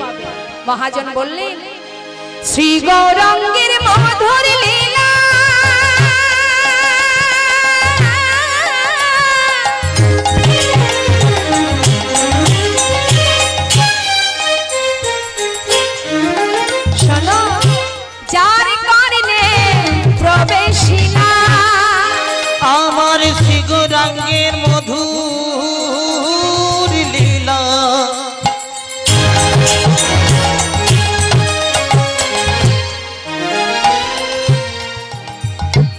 মহাজন বললেন, শ্রী গৌরাঙ্গের মধুর লীলা শোনো, যার কারণে প্রবেশিনা আমার শ্রী গৌরাঙ্গের মধুর লীলা।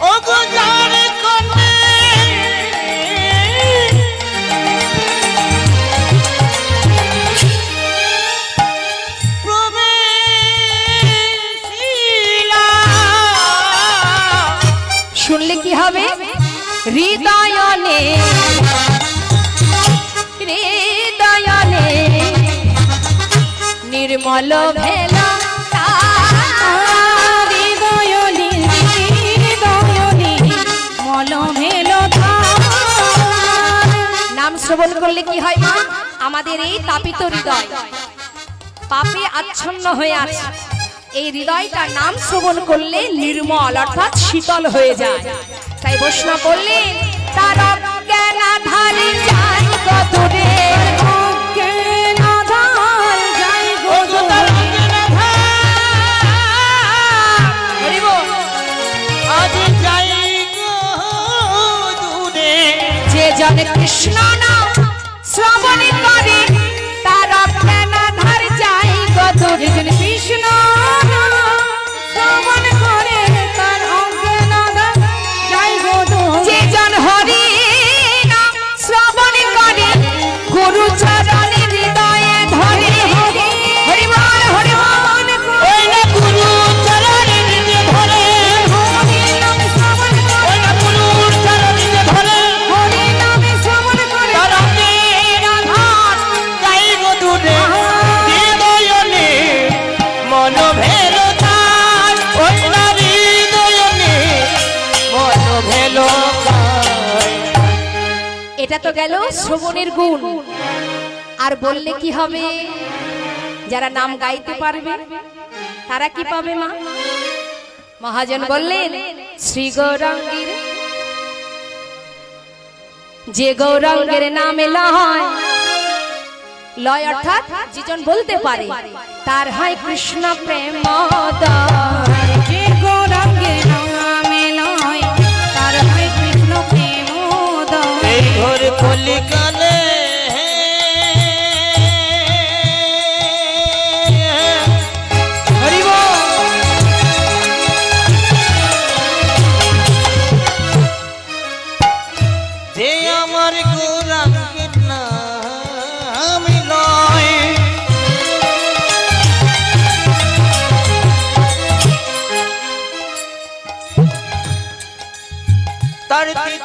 ও গো যার কারণে প্রবেশিলা। শুনলে কি হবে? হৃদয়নে হৃদয়নে নির্মল ভেল হৃদয়নে হৃদয়নে মল ভেল। নাম শ্রবণ করলে কি হয় মা? আমাদের এই তাপিত হৃদয় পাপে আচ্ছন্ন হয়ে আছে, এই হৃদয়টা নাম শ্রবণ করলে নির্মল অর্থাৎ শীতল হয়ে যায়। তাই বৈষ্ণব বললেন, তার অজ্ঞান আধার যাই গো দূরে, অজ্ঞান আধার যাই গো দূরে। আজ যাই গো দূরে। যে জন কৃষ্ণ নাম শ্রবণ করে, তার অজ্ঞান আধার যাই গো দূরে। কৃষ্ণ শ্রবণ করে, তার অজ্ঞান আধার যাই গো দূরে। যে জন হরি নাম শ্রবণ করে, গুরু চরণে হৃদয়ে ধরে। হরি হরি বল, হরি বল, ওই না গুরু চরণে নিজে ধরে। হরি নাম শ্রবণ করে, ওই না গুরুর চরণে নিজে ধরে। হরি নাম শ্রবণ করে, তার অজ্ঞান আধার যাই গো দূরে। হৃদয়নে মন ভেল তার, ওই না হৃদয়নে মন ভেল তার। এটা তো গেল শ্রবণের গুণ। আর বললে কি হবে? যারা নাম গাইতে পারবে তারা কি পাবে মা? মহাজন বললেন, শ্রী গৌরাঙ্গের যে গৌরাঙ্গের নামে লয়, লয় অর্থাৎ যেজন বলতে পারে তার হয় কৃষ্ণ প্রেম। যে গৌরাঙ্গের নামে লয়, তার হয় কৃষ্ণ প্রেম। এই ঘোর কলিকালে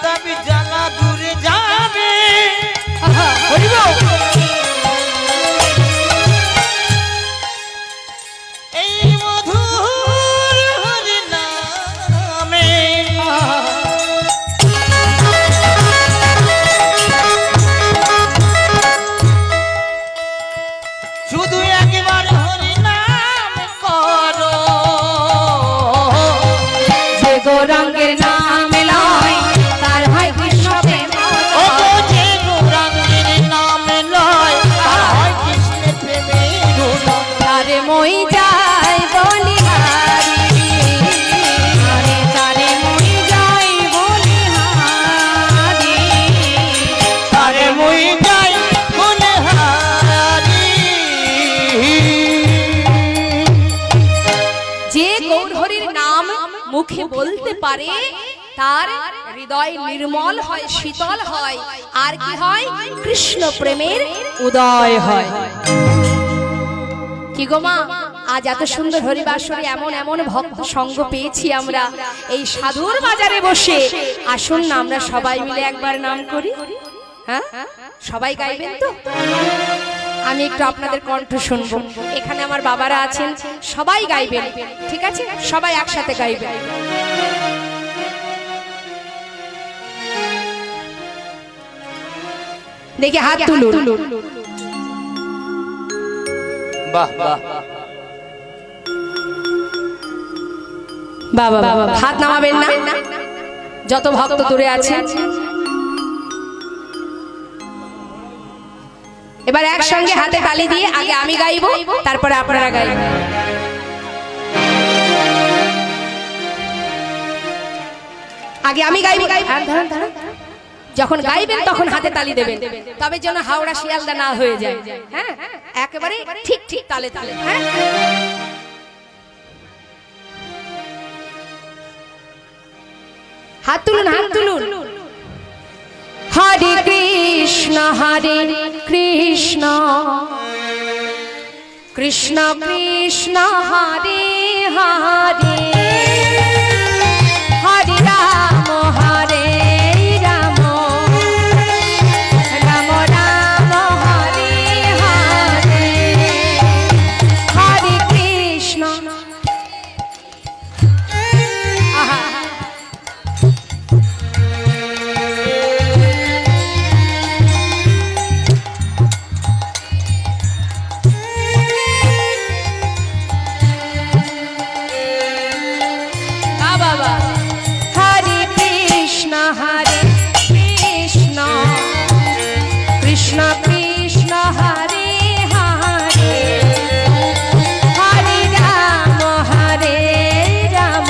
দাবি জ্বালা দূরে যাবে হরি বল। এই মধুর হরি নামে শুধু একবার হরি নাম করো যে গৌরাঙ্গের নাম লয় তার হয় কৃষ্ণ প্রেম। ও যে গৌরাঙ্গের নাম লয় তার হয় কৃষ্ণ প্রেমের উদয়। তারে মই যাই বলিহারি, আরে তারে মই যাই বলিহারি, তারে মই যাই বলিহারি। যে গৌরহরির নাম মুখে বলতে পারে তার হৃদয় নির্মল হয়, শীতল হয়, আর কি হয়? কৃষ্ণ প্রেমের উদয় হয়। কি গো মা, আজ এত সুন্দর হরিবাসরে এমন এমন ভক্ত সঙ্গ পেয়েছি আমরা এই সাধুর বাজারে বসে। আসুন না আমরা সবাই মিলে একবার নাম করি। হ্যাঁ, সবাই গাইবেন তো? আমি একটু আপনাদের কণ্ঠ শুনবো। এখানে আমার বাবারা আছেন, সবাই গাইবেন, ঠিক আছে? সবাই একসাথে গাইবেন। দেখি হাত তুলুন। বাহ বাহ বাবা বাবা, হাত নামাবেন না, যত ভক্ত দূরে আছেন। এবার একসঙ্গে হাতে তালি দিয়ে আগে আমি গাইবো, তারপরে আপনারা গাইবেন। আগে আমি গাইবো, যখন গাইবেন তখন হাতে তালি দেবেন, তবে যেন হাওড়া শিয়ালদা না হয়ে যায়। হ্যাঁ, একেবারে ঠিক ঠিক তালে তালে। হ্যাঁ, হাত তুলুন, হাত তুলুন। হরে কৃষ্ণ কৃষ্ণ কৃষ্ণ কৃষ্ণ হরে হরে, হরে রাম রাম রাম রাম হরে হরে, হরে কৃষ্ণ। আহা, কৃষ্ণ কৃষ্ণ হরে হরে, হরে রাম রাম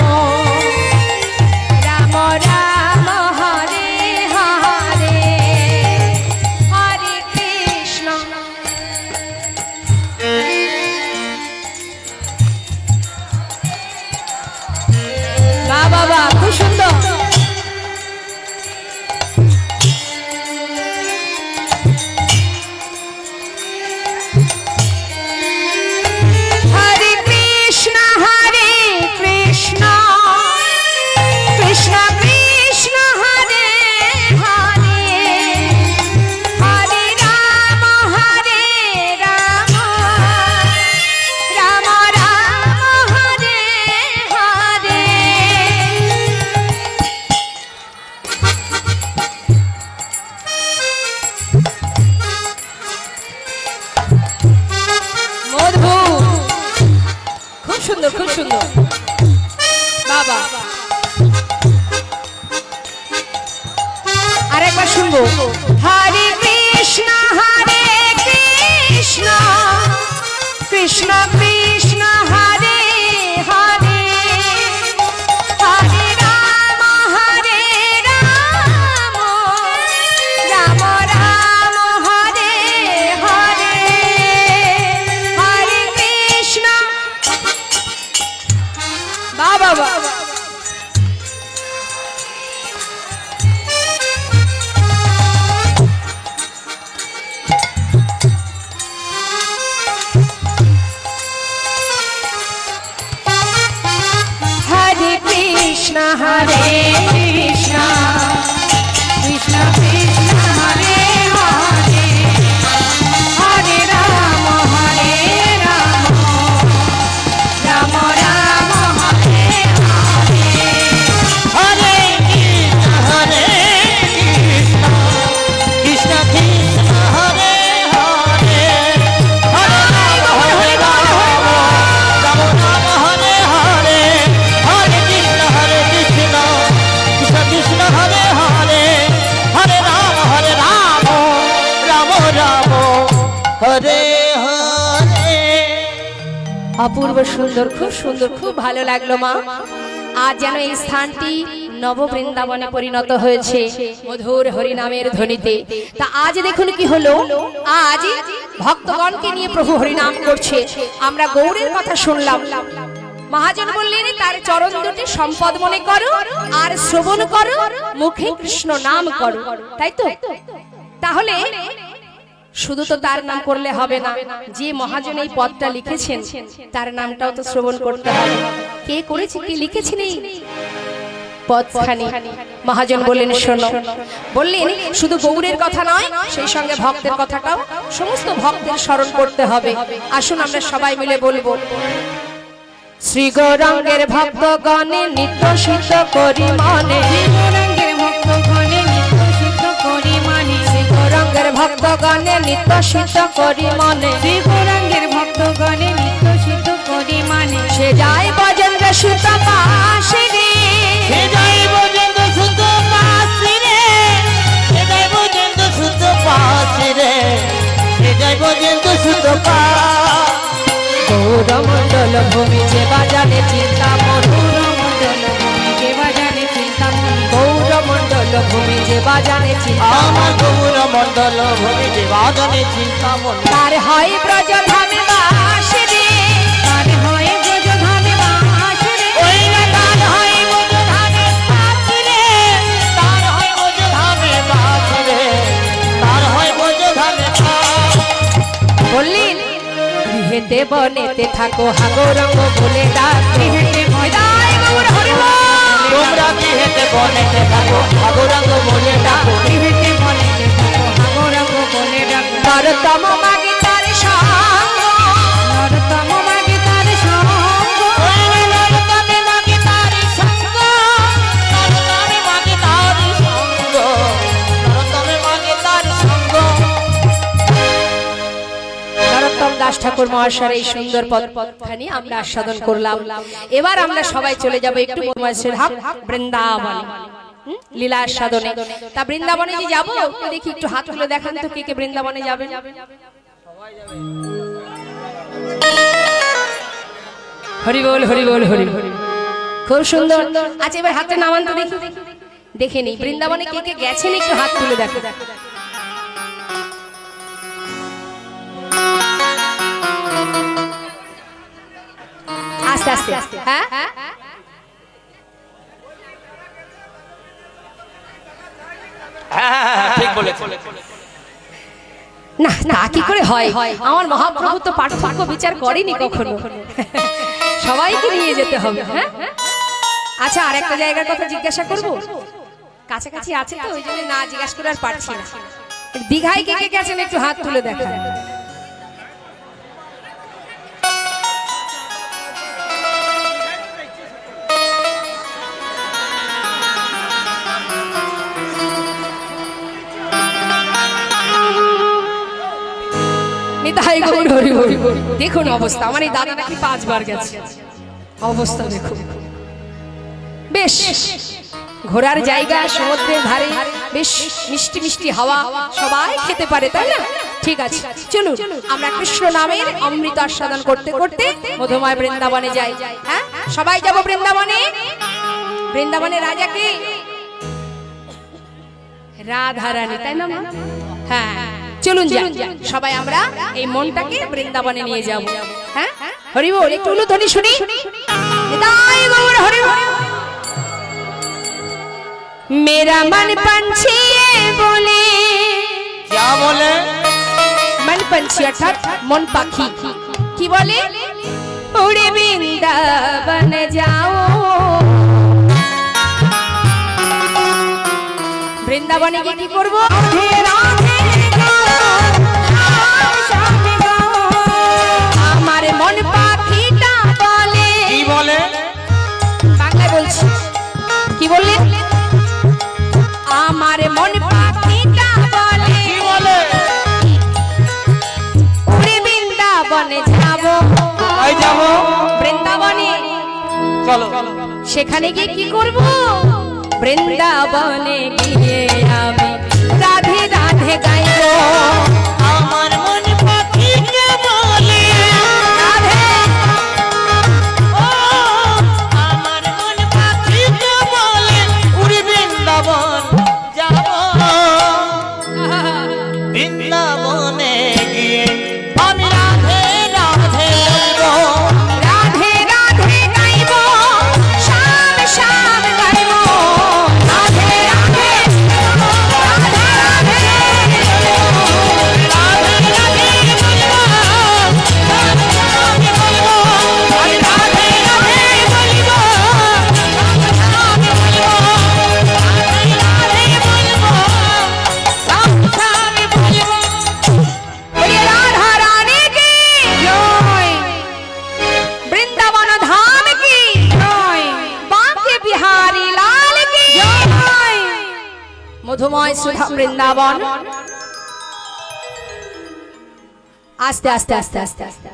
রাম রাম হরে হরে, হরে কৃষ্ণ। বাহ বাবা, খুব সুন্দর। সুন্দর, খুব সুন্দর বাবা। আরেকবার শুনবো। হরে কৃষ্ণ কৃষ্ণ কৃষ্ণ কৃষ্ণ হরে হরে, হরে রাম রাম রাম হরে হরে, হরে কৃষ্ণ। বাবা বাবা, হরে কৃষ্ণ অপূর্ব সুন্দর, খুব সুন্দর, খুব ভালো লাগলো মা। আজ যেন এই স্থানটি নব বৃন্দাবনে পরিণত হয়েছে মধুর হরিনামের ধ্বনিতে। তা আজ দেখুন কি হলো, আজ ভক্তগণকে নিয়ে প্রভু হরিনাম করছে। আমরা গৌরের কথা শুনলাম, মহাজন বললেন তার চরণ দুটি সম্পদ মনে করো আর শ্রবণ করো, মুখে কৃষ্ণ নাম করো, তাই তো? তাহলে শুধু তো তার নাম করলে হবে না, যে মহাজন এই পদটা লিখেছেন তার নামটাও তো শ্রবণ করতে হবে। কে করেছে, কে লিখেছেন এই পদখানি? মহাজন বললেন শোনো, বললেন শুধু গৌরের কথা নয়, সেই সঙ্গে ভক্তের কথাটাও, সমস্ত ভক্তের স্মরণ করতে হবে। আসুন আমরা সবাই মিলে বলবো, শ্রী গৌরাঙ্গের ভক্তগণে নিত্য সিদ্ধ করি মনে, গৌরাঙ্গের ভক্তগণে নিত্য সিদ্ধ করি মানে, শ্রী গৌরাঙ্গের ভক্তগণে নিত্য সিদ্ধ করি মনে, শ্রী গৌরাঙ্গের ভক্তগণে নিত্য সিদ্ধ করি মানে, সে যায় বজেন্দ্র সুত পাশে রে, সে যায় বজেন্দ্র সুত পাশে রে, সে যায় বজেন্দ্র সুত পাশে রে, সে যায় বজেন্দ্র সুত পাশে। গৌরমণ্ডল ভূমি যে বাজারে চিন্তা মধুর, মণ্ডল ভূমি যে বাজারে চিন্তামণি, গৌরমণ্ডল ভূমি যে বাজারে চিন্তা, আমার গৌরমণ্ডল ভূমি যে বাজারে চিন্তামণি, তার হয় ব্রজধামে বাস রে, তার হয় ব্রজধামে বাস রে, ওই না তার হয় ব্রজধামে বাস রে, তার হয় ব্রজধামে বাস রে, তার হয় ব্রজধামে বাস। বললেন গৃহেতে বনেতে থাকো হাগরঙ্গ বলে ডাকে, গৃহেতে হৃদয় গৌর হরি বল। তোমরা গৃহেতে বনেতে থাকো হাগরঙ্গ বলে ডাকো, গৃহেতে বনেতে থাকো হাগরঙ্গ বলে ডাকো, নরতম মাগে তার সঙ্গ, নরতম মাগে তার সঙ্গ, ওই নরতমে মাগে তারি সঙ্গ, নরতমে মাগে তারি সঙ্গ, নরতমে মাগে তারি সঙ্গ। নরোত্তম দাস ঠাকুর মহাশয়ের এই সুন্দর পদখানি আমরা আস্বাদন করলাম। এবার আমরা সবাই চলে যাব একটু ধাম বৃন্দাবনে, লীলা আস্বাদনে। তা বৃন্দাবনে যে যাবো, দেখি একটু হাত তুলে দেখান তো কে কে বৃন্দাবনে যাবেন। হরি বল, হরি বল, হরি বল। খুব সুন্দর। আচ্ছা এবার হাতটা নামান তো দেখি, দেখে নি বৃন্দাবনে কে কে গেছেন, একটু হাত তুলে দেখো। আস্তে আস্তে, হ্যাঁ ঠিক বলেছ। না তা কি করে হয়, আমার মহাপ্রভু তো পার্থক্য বিচার করেনি কখনো, সবাইকে নিয়ে যেতে হবে। হ্যাঁ আচ্ছা, আর একটা জায়গার কথা জিজ্ঞাসা করবো, কাছাকাছি আছে তো ওই জন্য না জিজ্ঞাসা করে আর পারছি না। দীঘায় কে কে গেছেন একটু হাত তুলে দেখা। দেখুন অবস্থা, আমার এই দাদা নাকি 5 বার গেছে, অবস্থা দেখুন। বেশ ঘোরার জায়গা, সমুদ্রের ধারে, বেশ মিষ্টি মিষ্টি হাওয়া, সবাই খেতে পারে, তাই না? ঠিক আছে, চলুন আমরা কৃষ্ণ নামের অমৃত আস্বাদন করতে করতে মধুময় বৃন্দাবনে যাই। হ্যাঁ সবাই যাব বৃন্দাবনে। বৃন্দাবনের রাজাকে রাধা রানী, তাই না? হ্যাঁ চলুন যাই সবাই, আমরা এই মনটাকে বৃন্দাবনে নিয়ে যাব। হ্যাঁ হরি বল, একটু উলুধ্বনি শুনি। হৃদয় গৌর হরি বল। मेरा मन पंछी बोले, क्या बोले? मन पंछी अर्थात मन पाखी की बोले, उड़े वृंदावन जाओ। বৃন্দাবনে গিয়ে কি করব? আমার মন পাখিটা বলে, কি বলে? বাংলায় বলছি, কি বললে? আমার মন পাখিটা বলে, কি বলে? উড়ে বৃন্দাবনে যাব। কই যাব? বৃন্দাবনে। চলো। সেখানে গিয়ে কি করব? বৃন্দাবনে গিয়ে আমি রাধে রাধে গাইব। আমার মন পাখিটা বলে, রাধে মধুময় সুধা বৃন্দাবন। আস্তে আস্তে আস্তে আস্তে আস্তে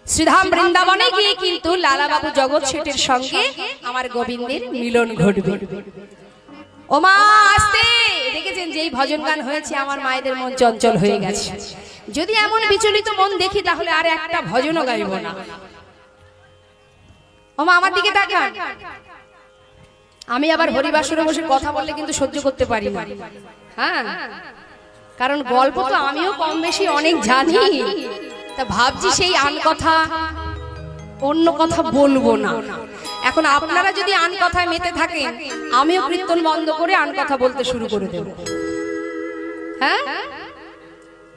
শ্রীধাম বৃন্দাবনে গিয়ে কিন্তু লালাবাবু জগৎ শেঠের সঙ্গে আমার গোবিন্দের মিলন ঘটবে। ও মা আস্তে, দেখেছেন যেই ভজন গান হয়েছে আমার মায়েদের মন চঞ্চল হয়ে গেছে। যদি এমন বিচলিত মন দেখি তাহলে আর একটা ভজনও গাইব না। ও মা আমার দিকে তাকান। আমি আবার হরিবাসরে বসে কথা বললে কিন্তু সহ্য করতে পারি না। হ্যাঁ, কারণ গল্প তো আমিও কম বেশি অনেক জানি। তা ভাবছি সেই আন কথা অন্য কথা বলবো না। এখন আপনারা যদি আন কথায় মেতে থাকেন, আমিও কীর্তন বন্ধ করে আন কথা বলতে শুরু করে দেব। হ্যাঁ,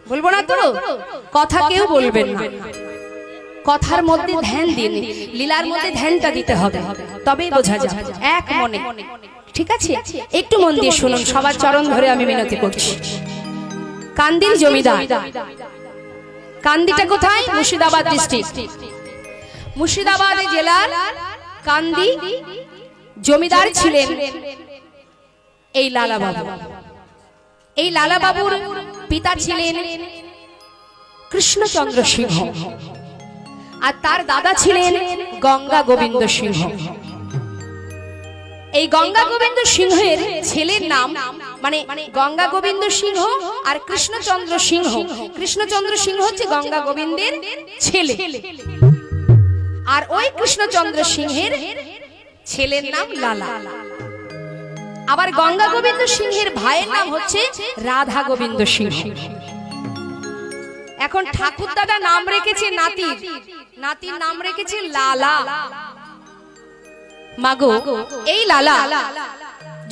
বলবো না তো? কথা কেউ বলবেন না, কথার মধ্যে ধ্যান দিন, লীলার মধ্যে ধ্যানটা দিতে হবে, তবেই বোঝা যাবে এক মনে। ঠিক আছে, একটু মন দিয়ে শুনুন, সবার চরণ ধরে আমি মিনতি করছি। কান্দির জমিদার, কান্দিটা কোথায়? মুর্শিদাবাদ ডিস্ট্রিক্ট, মুর্শিদাবাদ জেলার কান্দি। জমিদার ছিলেন এই লালাবাবু। এই লালাবাবুর পিতা ছিলেন কৃষ্ণচন্দ্র সিংহ, আর তার দাদা ছিলেন গঙ্গা গোবিন্দ সিংহ। এই গঙ্গা গোবিন্দ সিংহের ছেলের নাম, মানে গঙ্গা গোবিন্দ সিংহ আর কৃষ্ণচন্দ্র সিংহ। কৃষ্ণচন্দ্র সিংহ হচ্ছে গঙ্গা গোবিন্দের ছেলে, আর ওই কৃষ্ণচন্দ্র সিংহের ছেলের নাম লালা। আবার গঙ্গা গোবিন্দ সিংহের ভাইয়ের নাম হচ্ছে রাধা গোবিন্দ সিংহ। এখন ঠাকুর দাদা নাম রেখেছে নাতির, নাতির নাম রেখেছে লালা। মাগো, এই লালা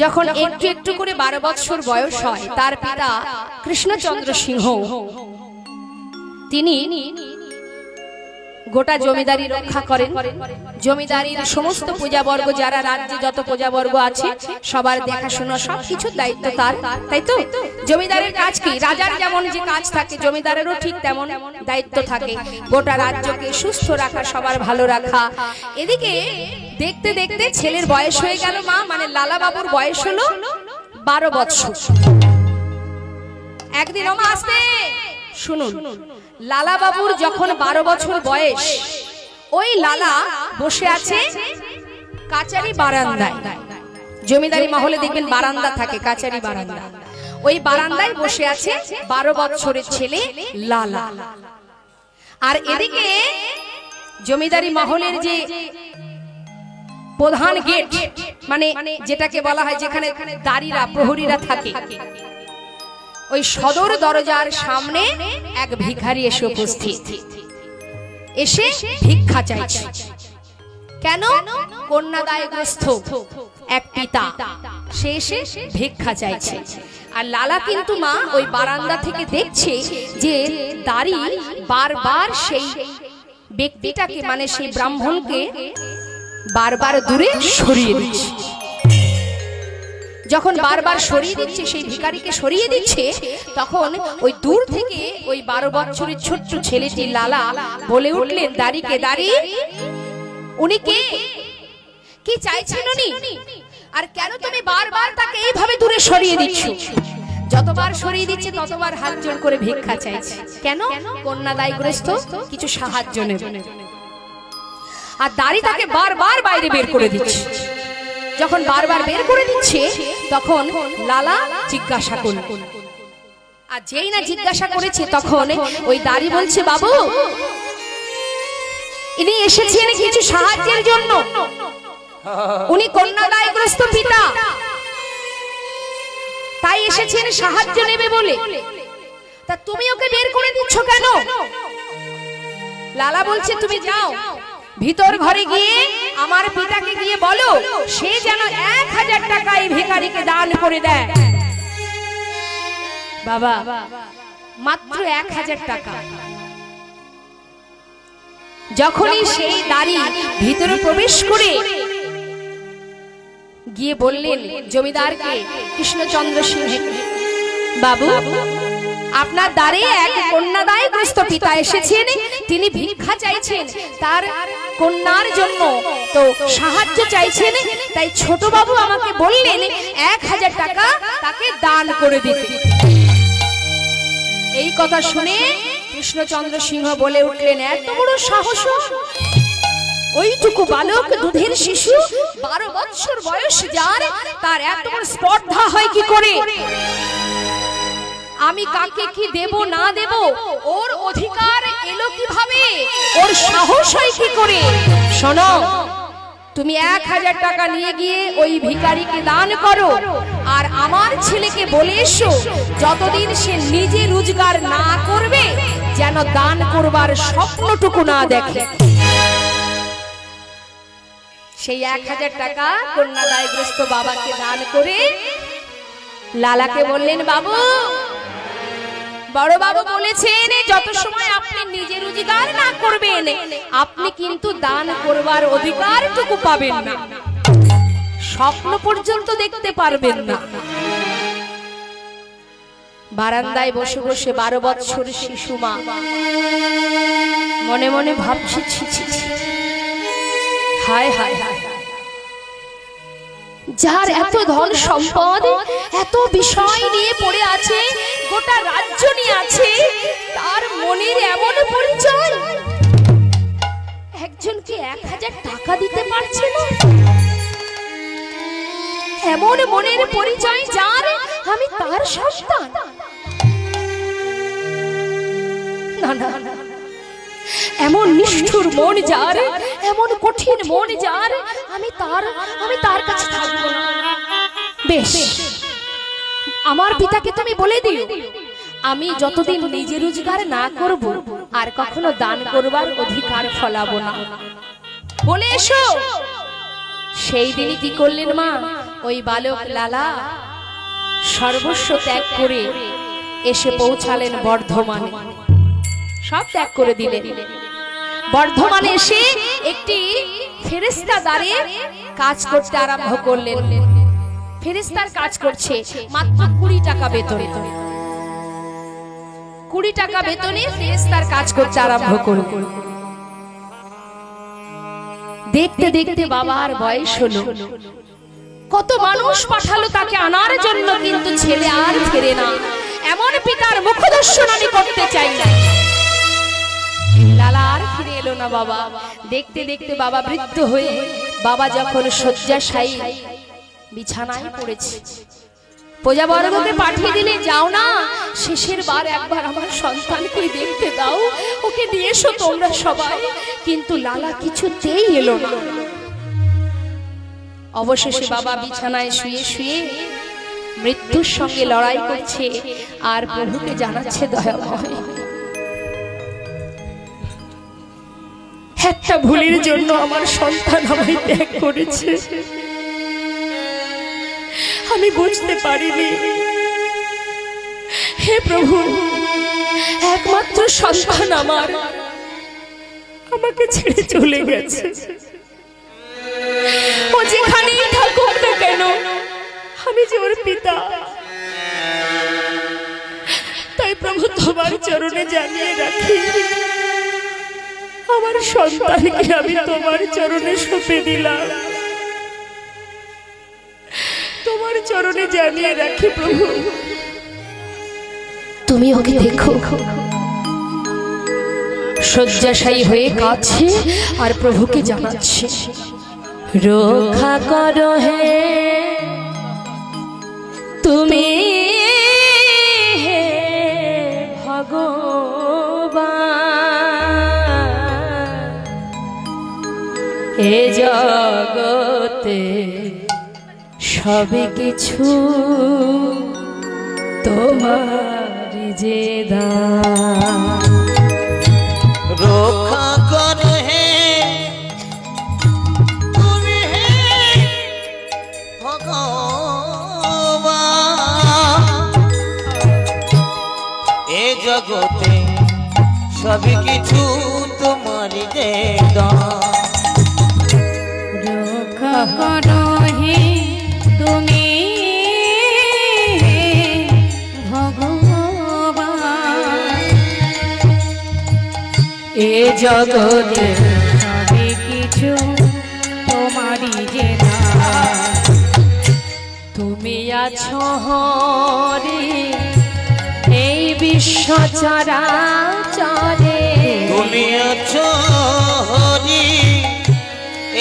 যখন একটু একটু করে 12 বছর বয়স হয়, তার পিতা কৃষ্ণচন্দ্র সিংহ তিনি গোটা জমিদারি রক্ষা করেন। জমিদারির সমস্ত পূজাবর্গ, যারা রাজ্যে যত পূজাবর্গ আছে সবার দেখাশোনা সবকিছুর দায়িত্ব তার, তাই তো? জমিদারের কাজ কি? রাজার যেমন যে কাজ থাকে, জমিদারেরও ঠিক তেমন দায়িত্ব থাকে, গোটা রাজ্যকে সুস্থ রাখা, সবার ভালো রাখা। এদিকে দেখতে দেখতে ছেলের বয়স হয়ে গেল, মা মানে লালা বাবুর বয়স হলো 12 বছর। একদিন ওমা আসতে শুনুন, লালা বাবুর যখন 12 বছর বয়স, ওই লালা বসে আছে কাচারি বারান্দায়। জমিদারি মহলে দেখবেন বারান্দা থাকে, কাচারি বারান্দা। ওই বারান্দায় বসে আছে 12 বছরের ছেলে লালা। আর এদিকে জমিদারি মহলের যে প্রধান গেট, মানে যেটাকে বলা হয় যেখানে দাঁড়িরা প্রহরীরা থাকে, ওই সদর দরজার সামনে এক ভিখারি এসে উপস্থিত, এসে ভিক্ষা চাইছে। কেন? কন্যাদায়গ্রস্ত এক পিতা, সে এসে ভিক্ষা চাইছে। আর লালা কিন্তু মা ওই বারান্দা থেকে দেখছে যে দাঁড়ি বারবার সেই ব্যক্তিটাকে, মানে সেই ব্রাহ্মণকে বারবার দূরে সরিয়ে দিচ্ছে। যখন বারবার সরিয়ে দিচ্ছে, সেই ভিখারিকে সরিয়ে দিচ্ছে, তখন ওই দূর থেকে ওই 12 বছরের ছোট্ট ছেলেটি লালা বলে উঠলেন, দাঁড়িকে দাঁড়ি, উনি কে? কি চাইছেন উনি? আর কেন তুমি বারবার তাকে এইভাবে দূরে সরিয়ে দিচ্ছ? যতবার সরিয়ে দিচ্ছে ততবার হাত জোড় করে ভিক্ষা চাইছে। কেন? কন্যাদায়গ্রস্ত, কিছু সাহায্য নেবে। আর দাঁড়ি তাকে বারবার বাইরে বের করে দিচ্ছে। যখন বারবার বের করে দিচ্ছে, তখন লালা জিজ্ঞাসা করল। আর যেই না জিজ্ঞাসা করেছে, তখন ওই দাঁড়ি বলছে, বাবু ইনি এসেছেন কিছু সাহায্যের জন্য, উনি কন্যাদায়গ্রস্ত পিতা, তাই এসেছেন সাহায্য নেবে বলে। তা তুমি ওকে বের করে দিচ্ছ কেন? লালা বলছে, তুমি যাও ভিতর ঘরে গিয়ে আমার পিতাকে গিয়ে বলো, সে যেন 1000 টাকা এই ভিখারিকে দান করে দেয়। বাবা, মাত্র 1000 টাকা। যখনই সেই দাঁড়ি ভিতরে প্রবেশ করে গিয়ে বললেন জমিদারকে, কৃষ্ণচন্দ্র সিংহ, বাবু আপনার দ্বারে এক কন্যাদায়গ্রস্ত পিতা এসেছেন, তিনি ভিক্ষা চাইছেন, তার কন্যার জন্য তো সাহায্য চাইছেন, তাই ছোট বাবু আমাকে বললেন 1000 টাকা তাকে দান করে দিতে। এই কথা শুনে কৃষ্ণচন্দ্র সিংহ বলে উঠলেন, এত বড় সাহস! ওইটুকু বালক, দুধের শিশু, 12 বছর বয়স যার, তার এত বড় স্পর্ধা হয় কি করে? আমি কাকে কি দেব না দেব, ওর অধিকার এলো কিভাবে, ওর সাহস হয় কি করে? শোনো, তুমি 1000 টাকা নিয়ে গিয়ে ওই ভিখারিকে দান করো, আর আমার ছেলেকে বলে এসো যতদিন সে নিজে রোজগার না করবে যেন দান করবার স্বপ্নটুকু না দেখে। সেই 1000 টাকা কন্যাদায়গ্রস্ত বাবাকে দান করে লালাকে বললেন, বাবু, বড় বাবু বলেছেন যত সময় আপনি নিজে রোজগার না করবেন আপনি কিন্তু দান করবার অধিকারটুকু পাবেন না, স্বপ্ন পর্যন্ত দেখতে পারবেন না। বারান্দায় বসে বসে 12 বছর শিশু মা মনে মনে ভাবছে, ছি ছি ছি, হায় হায় হায়, যার এত ধন সম্পদ, এত বিষয় নিয়ে পড়ে আছে, গোটা রাজ্য নিয়ে আছে, তার মনের এমন পরিচয়, একজনকে 1000 টাকা দিতে পারছে না। এমন মনের পরিচয় যার, আমি তার সন্তান। না না, এমন নিষ্ঠুর মন যার, এমন কঠিন মন যার, আমি তার কাছে থাকবো না। বেশ, আমার পিতাকে তুমি বলে দিও আমি যতদিন নিজে রোজগার না করব আর কখনো দান করবার অধিকার ফলাবো না, বলে এসো। সেই দিনই কি করলেন মা, ওই বালক লালা সর্বস্ব ত্যাগ করে এসে পৌঁছালেন বর্ধমানে, সব ত্যাগ করে দিলেন। বর্ধমানে এসে একটি ফেরেশতা দাঁড়িয়ে কাজ করতে আরম্ভ করলেন। ফেরেশতার কাজ করছে, মাত্র 20 টাকা বেতন। 20 টাকা বেতনে ফেরেশতার কাজ করতে আরম্ভ করলেন। দেখতে দেখতে বাবার বয়স হলো, কত মানুষ পাঠালো তাকে আনার জন্য, কিন্তু ছেলে আর ফেরে না। এমন পিতার মুখদর্শন আমি করতে চাই না। লালা আর ফিরে এলো না বাবা। দেখতে দেখতে বাবা বৃদ্ধ হয়ে, বাবা যখন শয্যাশায়ী বিছানায় পড়েছে, প্রজাবর্গকে পাঠিয়ে দিলে, যাও না শেষের বার একবার আমার সন্তানকে দেখতে দাও, ওকে নিয়ে এসো তোমরা সবাই। কিন্তু লালা কিছুতেই এলো না। অবশেষে বাবা বিছানায় শুয়ে শুয়ে মৃত্যুর সঙ্গে লড়াই করছে আর প্রভুকে জানাচ্ছে, দয়াময়, একটা ভুলের জন্য আমার সন্তান আমায় ত্যাগ করেছে, আমি বুঝতে পারিনি। হে প্রভু, একমাত্র সন্তান আমার আমাকে ছেড়ে চলে গেছে, ও যেখানেই থাকুক না কেন আমি যে ওর পিতা। তাই প্রভু তোমার চরণে জানিয়ে রাখি, আমার সন্তানকে আমি তোমার চরণে সঁপে দিলাম, তোমার চরণে জানিয়ে রাখি প্রভু, তুমি ওকে দেখো। শয্যাশায়ী হয়ে কাছে আর প্রভুকে জানাচ্ছে, রক্ষা করো হে তুমি হে ভগবান, এ জগতে সবে কিছু তোমার যে দান। রক্ষা করো হে তুমি হে ভগবান, এ জগতে সব কিছু তোমার যে দান। রক্ষা করো হে তুমি ভগবান, এ জগতে সবে আছো হরি এই বিশ্ব চরাচরে তুমি আছো হরি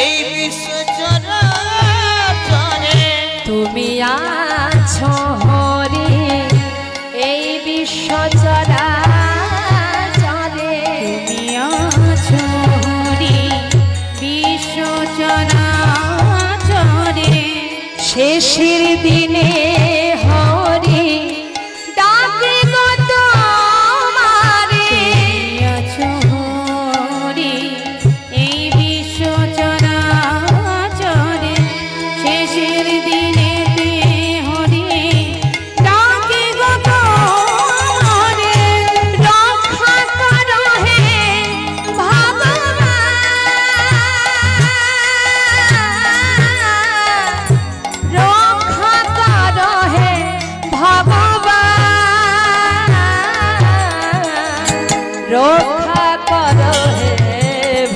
এই বিশ্ব চরাচরে তুমি আছো হরি এই বিশ্ব চরাচরে তুমি আছো হরি বিশ্ব চরাচরে শেষের দিনে হরি ডাকে গো তোমারে তুমি আছো হরি এই বিশ্ব চরাচরে শেষের দিনেতে হরি ডাকে গো তোমারে রক্ষা করো হে ভগবান রক্ষা করো হে ভগবান রক্ষা করো হে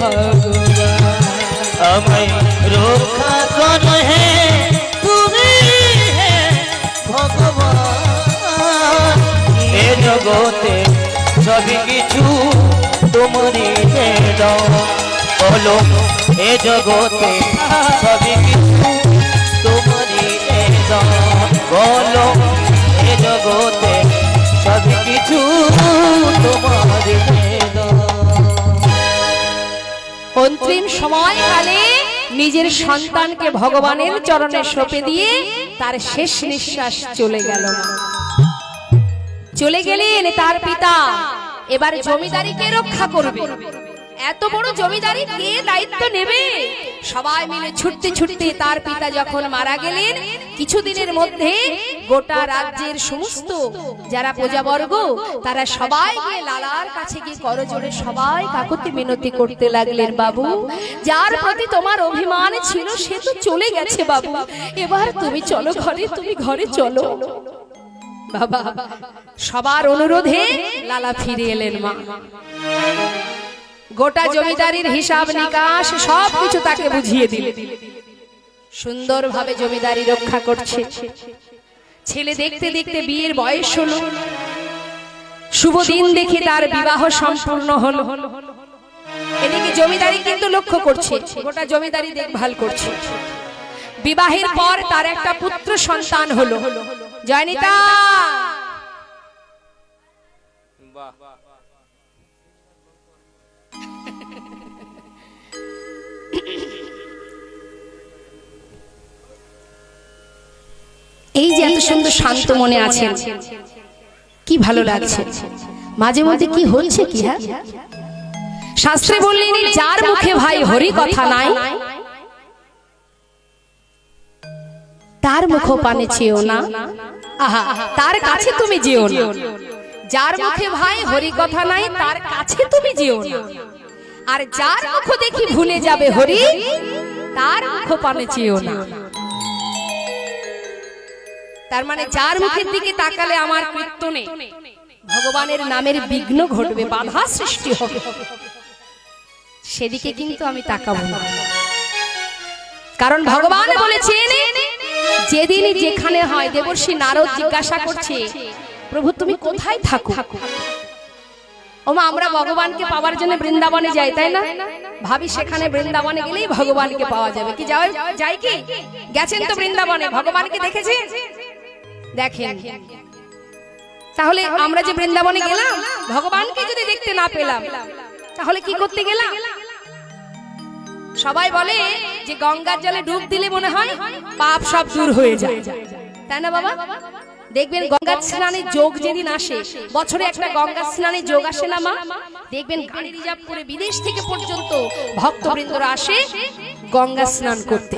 ভগবান আমায় রক্ষা করো হে তুমি হে ভগবান এ জগতে সবই কিছু তোমারই দাও বলো এ জগতে সবই কিছু তোমারই দাও বলো এ জগতে সবই কিছু তোমারই দাও অন্তিম সময়কালে নিজের সন্তানকে ভগবানের চরণে সঁপে দিয়ে তার শেষ নিঃশ্বাস চলে গেল। চলে গেলেন তার পিতা। এবার জমিদারিকে রক্ষা করবে। এত বড় জমিদারি কে দায়িত্ব নেবে? সবাই মিলে ছুটতে ছুটতে তার পিতা যখন মারা গেলেন, কিছুদিনের মধ্যে গোটা রাজ্যের সমস্ত যারা প্রজাবর্গ তারা সবাই গিয়ে লালার কাছে গিয়ে করজোড়ে সবাই কাকুতি মিনতি করতে লাগলেন, বাবু যার প্রতি তোমার অভিমান ছিল সে তো চলে গেছে বাবু, এবার তুমি চলো ঘরে, তুমি ঘরে চলো। বাবা সবার অনুরোধে লালা ফিরে এলেন। মা গোটা জমিদারির হিসাব নিকাশ সবকিছু তাকে বুঝিয়ে দিলেন। সুন্দরভাবে জমিদারি রক্ষা করছে। ছেলে দেখতে দেখতে বিয়ের বয়স হলো। শুভ দিন দেখে তার বিবাহ সম্পূর্ণ হলো। এদিকে জমিদারি কিন্তু লক্ষ্য করছে, গোটা জমিদারি দেখভাল করছে। বিবাহের পর তার একটা পুত্র সন্তান হলো, জয়নিতা। এই যে এত সুন্দর শান্ত মনে আছেন, কি ভালো লাগছে। মাঝে মধ্যে কি হচ্ছে কি? হ্যাঁ, শাস্ত্রে বললেন যার মুখে ভাই হরি কথা নাই তার মুখ পানে চেও না, আহা তার কাছে তুমি যেও না। যার মুখে ভাই হরি কথা নাই তার কাছে তুমি যেও না। আর যার মুখ দেখি ভুলে যাবে হরি তার মুখ পানে চেও না। তার মানে যার মুখের দিকে তাকালে আমার কীর্তনে ভগবানের নামের বিঘ্ন ঘটবে, বাধা সৃষ্টি হবে, সেদিকে কিন্তু আমি তাকাবো না। কারণ ভগবান বলেছেন যেদিন যেখানে হয়, দেবর্ষি নারদ জিজ্ঞাসা করছে প্রভু তুমি কোথায় থাকো? ওমা আমরা ভগবানকে পাওয়ার জন্য বৃন্দাবনে যাই, তাই না? ভাবি সেখানে বৃন্দাবনে গেলেই ভগবানকে পাওয়া যাবে। কি যাই কি? গেছেন তো বৃন্দাবনে, ভগবানকে দেখেছেন? দেখেন। তাহলে আমরা যে বৃন্দাবনে গেলাম ভগবানকে যদি দেখতে না পেলাম তাহলে কি করতে গেলাম? সবাই বলে যে গঙ্গার জলে ডুব দিলে মনে হয় পাপ সব দূর হয়ে যায়, তাই না বাবা? দেখবেন গঙ্গা স্নানের যোগ যেদিন আসে, বছরে একটা গঙ্গা স্নানের যোগ আসে না মা? দেখবেন গাড়ি রিজার্ভ করে বিদেশ থেকে পর্যন্ত ভক্তবৃন্দরা আসে গঙ্গা স্নান করতে।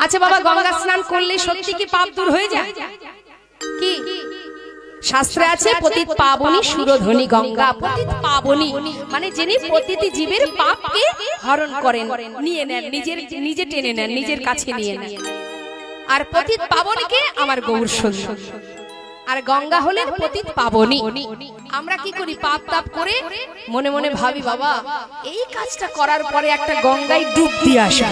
আচ্ছা বাবা, গঙ্গা স্নান করলে সত্যি কি পাপ দূর হয়ে যায়? কি শাস্ত্রে আছে পতিত পাবনী সুরধনী গঙ্গা। পতিত পাবনী মানে যিনি প্রতিটি জীবের পাপকে হরণ করেন, নিয়ে নেন, নিজে টেনে নেন, নিজের কাছে নিয়ে নেন। আর পতিত পাবনীকে আমার গৌর সুন্দর। আর গঙ্গা হলেন পতিত পাবনী। আমরা কি করি? পাপ তাপ করে মনে মনে ভাবি বাবা এই কাজটা করার পরে একটা গঙ্গায় ডুব দিয়ে আসা।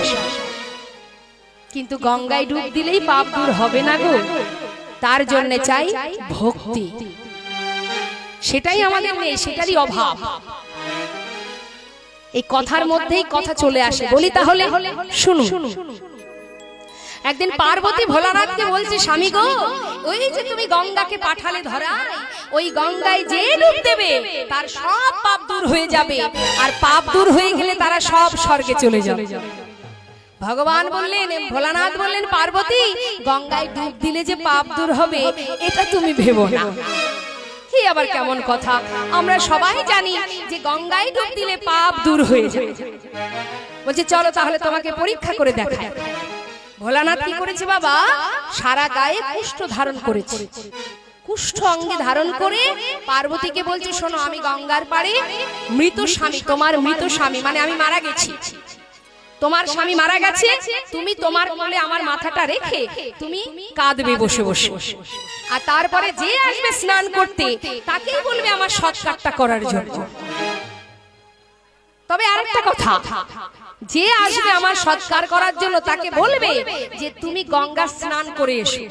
কিন্তু গঙ্গায় ডুব দিলেই পাপ দূর হবে না গো, তার জন্য চাই ভক্তি। সেটাই আমাদের নেই, সেটারই অভাব। এই কথার মধ্যেই কথা চলে আসে, বলি তাহলে শুনুন। একদিন পার্বতী ভোলানাথকে বলছে, স্বামী গো, ওই যে তুমি গঙ্গাকে পাঠালে ধরায়, ওই গঙ্গায় যে ডুব দেবে তার সব পাপ দূর হয়ে যাবে, আর পাপ দূর হয়ে গেলে তারা সব স্বর্গে চলে যাবে। ভগবান বললেন, ভোলানাথ বললেন, পার্বতী গঙ্গায় ডুব দিলে যে পাপ দূর হবে এটা তুমি ভেবো না। কি আবার কেমন কথা, আমরা সবাই জানি যে গঙ্গায় ডুব দিলে পাপ দূর হয়ে যাবে। বলছে চলো তাহলে তোমাকে পরীক্ষা করে দেখায়। ভোলানাথ কি করেছে বাবা, সারা গায়ে কুষ্ঠ ধারণ করেছে। কুষ্ঠ অঙ্গে ধারণ করে পার্বতীকে বলছে, শোনো আমি গঙ্গার পাড়ে মৃত স্বামী, তোমার মৃত স্বামী মানে আমি মারা গেছি, তোমার স্বামী মারা গেছে, তুমি তোমার কোলে আমার মাথাটা রেখে তুমি কাঁদবে বসে বসে, আর তারপরে যে আসবে স্নান করতে তাকেই বলবে আমার সৎকারটা করার জন্য। তবে আরেকটা কথা, যে আসবে আমার সৎকার করার জন্য তাকে বলবে যে তুমি গঙ্গা স্নান করে এসো,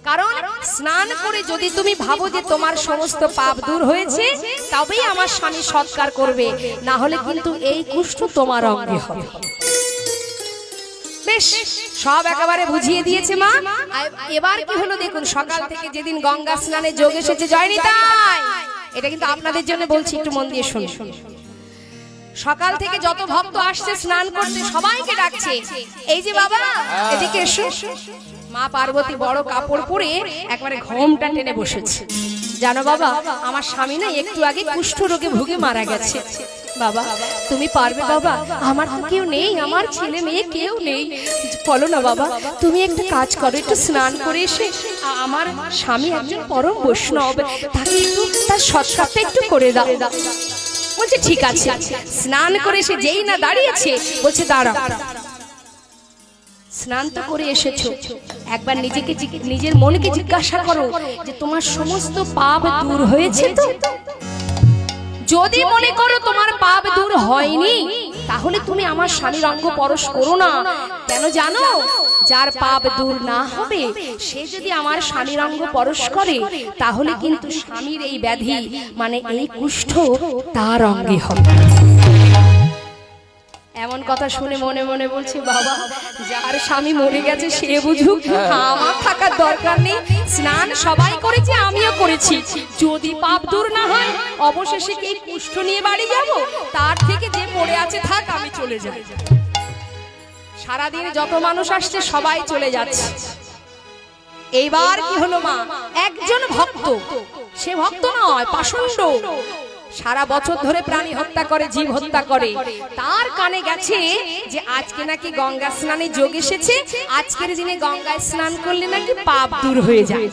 কারণ স্নান করে যদি তুমি ভাবো যে তোমার সমস্ত পাপ দূর হয়েছে তবেই আমার স্বামী সৎকার করবে, না হলে কিন্তু এই কুষ্ঠ তোমার অঙ্গে হবে। বেশ, সব একেবারে বুঝিয়ে দিয়েছে মা। এবার কি হলো দেখুন, সকাল থেকে যেদিন গঙ্গা স্নানে যোগ এসেছে, জয় নিতাই, এটা কিন্তু আপনাদের জন্য বলছি, একটু মন দিয়ে শুনুন। সকাল থেকে যত ভক্ত আসছে স্নান করতে সবাইকে ডাকছে, এই যে বাবা এদিকে এসো। মা পার্বতী বড় কাপড় পরে একবারে ঘোমটা টেনে বসেছে। জানো বাবা, আমার স্বামী না একটু আগে কুষ্ঠ রোগে ভুগে মারা গেছে। বাবা তুমি পারবে বাবা, আমার তো কেউ নেই, আমার ছেলে মেয়ে কেউ নেই, বলো না বাবা, তুমি একটা কাজ করো, একটু স্নান করে এসে আমার স্বামী একজন পরম বৈষ্ণব, তাকে একটু তার সৎকারটা একটু করে দাও। বলছে ঠিক আছে। স্নান করে সে যেই না দাঁড়িয়েছে, বলছে দাঁড়াও, স্নান তো করে এসেছো, একবার নিজেকে নিজের মনকে জিজ্ঞাসা করো যে তোমার সমস্ত পাপ দূর হয়েছে তো? যদি মনে করো তোমার পাপ দূর হয়নি, তাহলে তুমি আমার স্বামীর অঙ্গ পরশ করো না। কেন জানো? যার পাপ দূর না হবে সে যদি আমার স্বামীর অঙ্গ পরশ করে, তাহলে কিন্তু স্বামীর এই ব্যাধি মানে এই কুষ্ঠ তার অঙ্গে হবে। এমন কথা শুনে মনে মনে বলছে, বাবা যার স্বামী মরে গেছে সে বুঝুক, আমার থাকার দরকার নেই। স্নান সবাই করেছে, আমিও করেছি, যদি পাপ দূর না হয় অবশেষে কি কুষ্ঠ নিয়ে বাড়ি যাব? তার থেকে যে পড়ে আছে থাক, আমি চলে যাই। সারাদিন যত মানুষ আসছে সবাই চলে যাচ্ছে। এইবার কি হলো মা, একজন ভক্ত, সে ভক্ত নয়, পাষণ্ড, সারা বছর ধরে প্রাণী হত্যা করে, জীব হত্যা করে, তার কানে গেছে যে আজকে নাকি গঙ্গা স্নানে যোগ এসেছে, আজকের দিনে গঙ্গায় স্নান করলে নাকি পাপ দূর হয়ে যায়।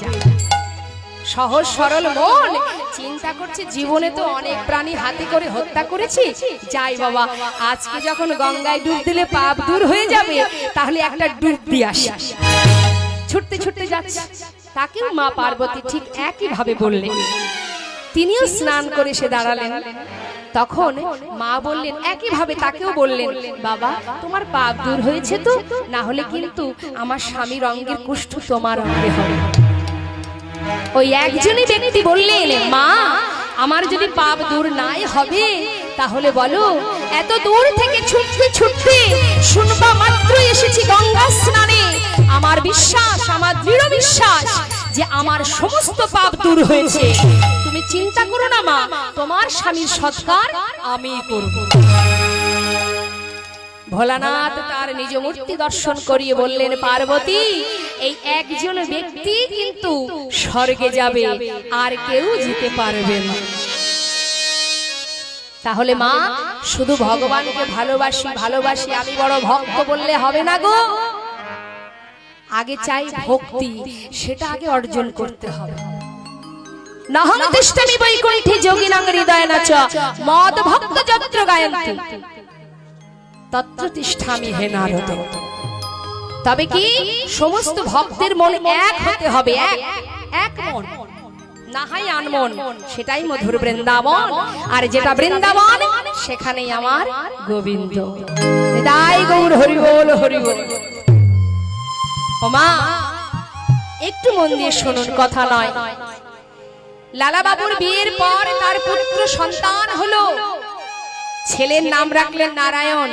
সহজ সরল মন চিন্তা করছে, জীবনে তো অনেক প্রাণী হাতে করে হত্যা করেছি, যাই বাবা আজকে যখন গঙ্গায় ডুব দিলে পাপ দূর হয়ে যাবে, তাহলে একটা ডুব দিয়ে আসি। ছুটতে ছুটতে যাচ্ছে, তাকেও মা পার্বতী ঠিক একই ভাবে বললেন। তিনিও স্নান করে সে দাঁড়ালেন। তখন মা বললেন, একই ভাবে তাকেও বললেন, বাবা তোমার পাপ দূর হয়েছে তো? না হলে কিন্তু আমার স্বামীর অঙ্গের কুষ্ঠ তোমার অঙ্গে হবে। ওই একজনই ব্যক্তি বললেন, মা আমার যদি পাপ দূর নাই হবে, তাহলে বলো এত দূর থেকে ছুটতে ছুটতে শুনবা মাত্র এসেছি গঙ্গা স্নানে, আমার বিশ্বাস, আমার দৃঢ় বিশ্বাস যে আমার সমস্ত পাপ দূর হয়েছে। তুমি চিন্তা করো না মা, তোমার স্বামীর সৎকার আমি করব। ভোলানাথ তার নিজ মূর্তি দর্শন করিয়ে বললেন, পার্বতী এই একজন ব্যক্তি কিন্তু স্বর্গে যাবে, আর কেউ যেতে পারবে না। তাহলে মা শুধু ভগবানকে ভালোবাসি ভালোবাসি, আমি বড় ভক্ত বললে হবে না গো, আগে চাই ভক্তি, সেটা আগে অর্জন করতে হবে। নাহং তিষ্ঠামি বৈকুণ্ঠে যোগিনাং হৃদয়েন চ মদ ভক্ত যত্র গায়ন্তি তত্র তিষ্ঠামি হে নারদ। তবে কি সমস্ত ভক্তের মন এক হতে হবে, এক মন, না হয় আনমন, সেটাই মধুর বৃন্দাবন, আর যেটা বৃন্দাবন সেখানেই আমার গোবিন্দ। নিতাই গৌর হরি বল, হরি বল। ও মা, একটু মন দিয়ে শুনুন, কথা নয়। লালা বাবুর বিয়ের পর তার পুত্র সন্তান হলো। ছেলের নাম রাখলেন নারায়ণ।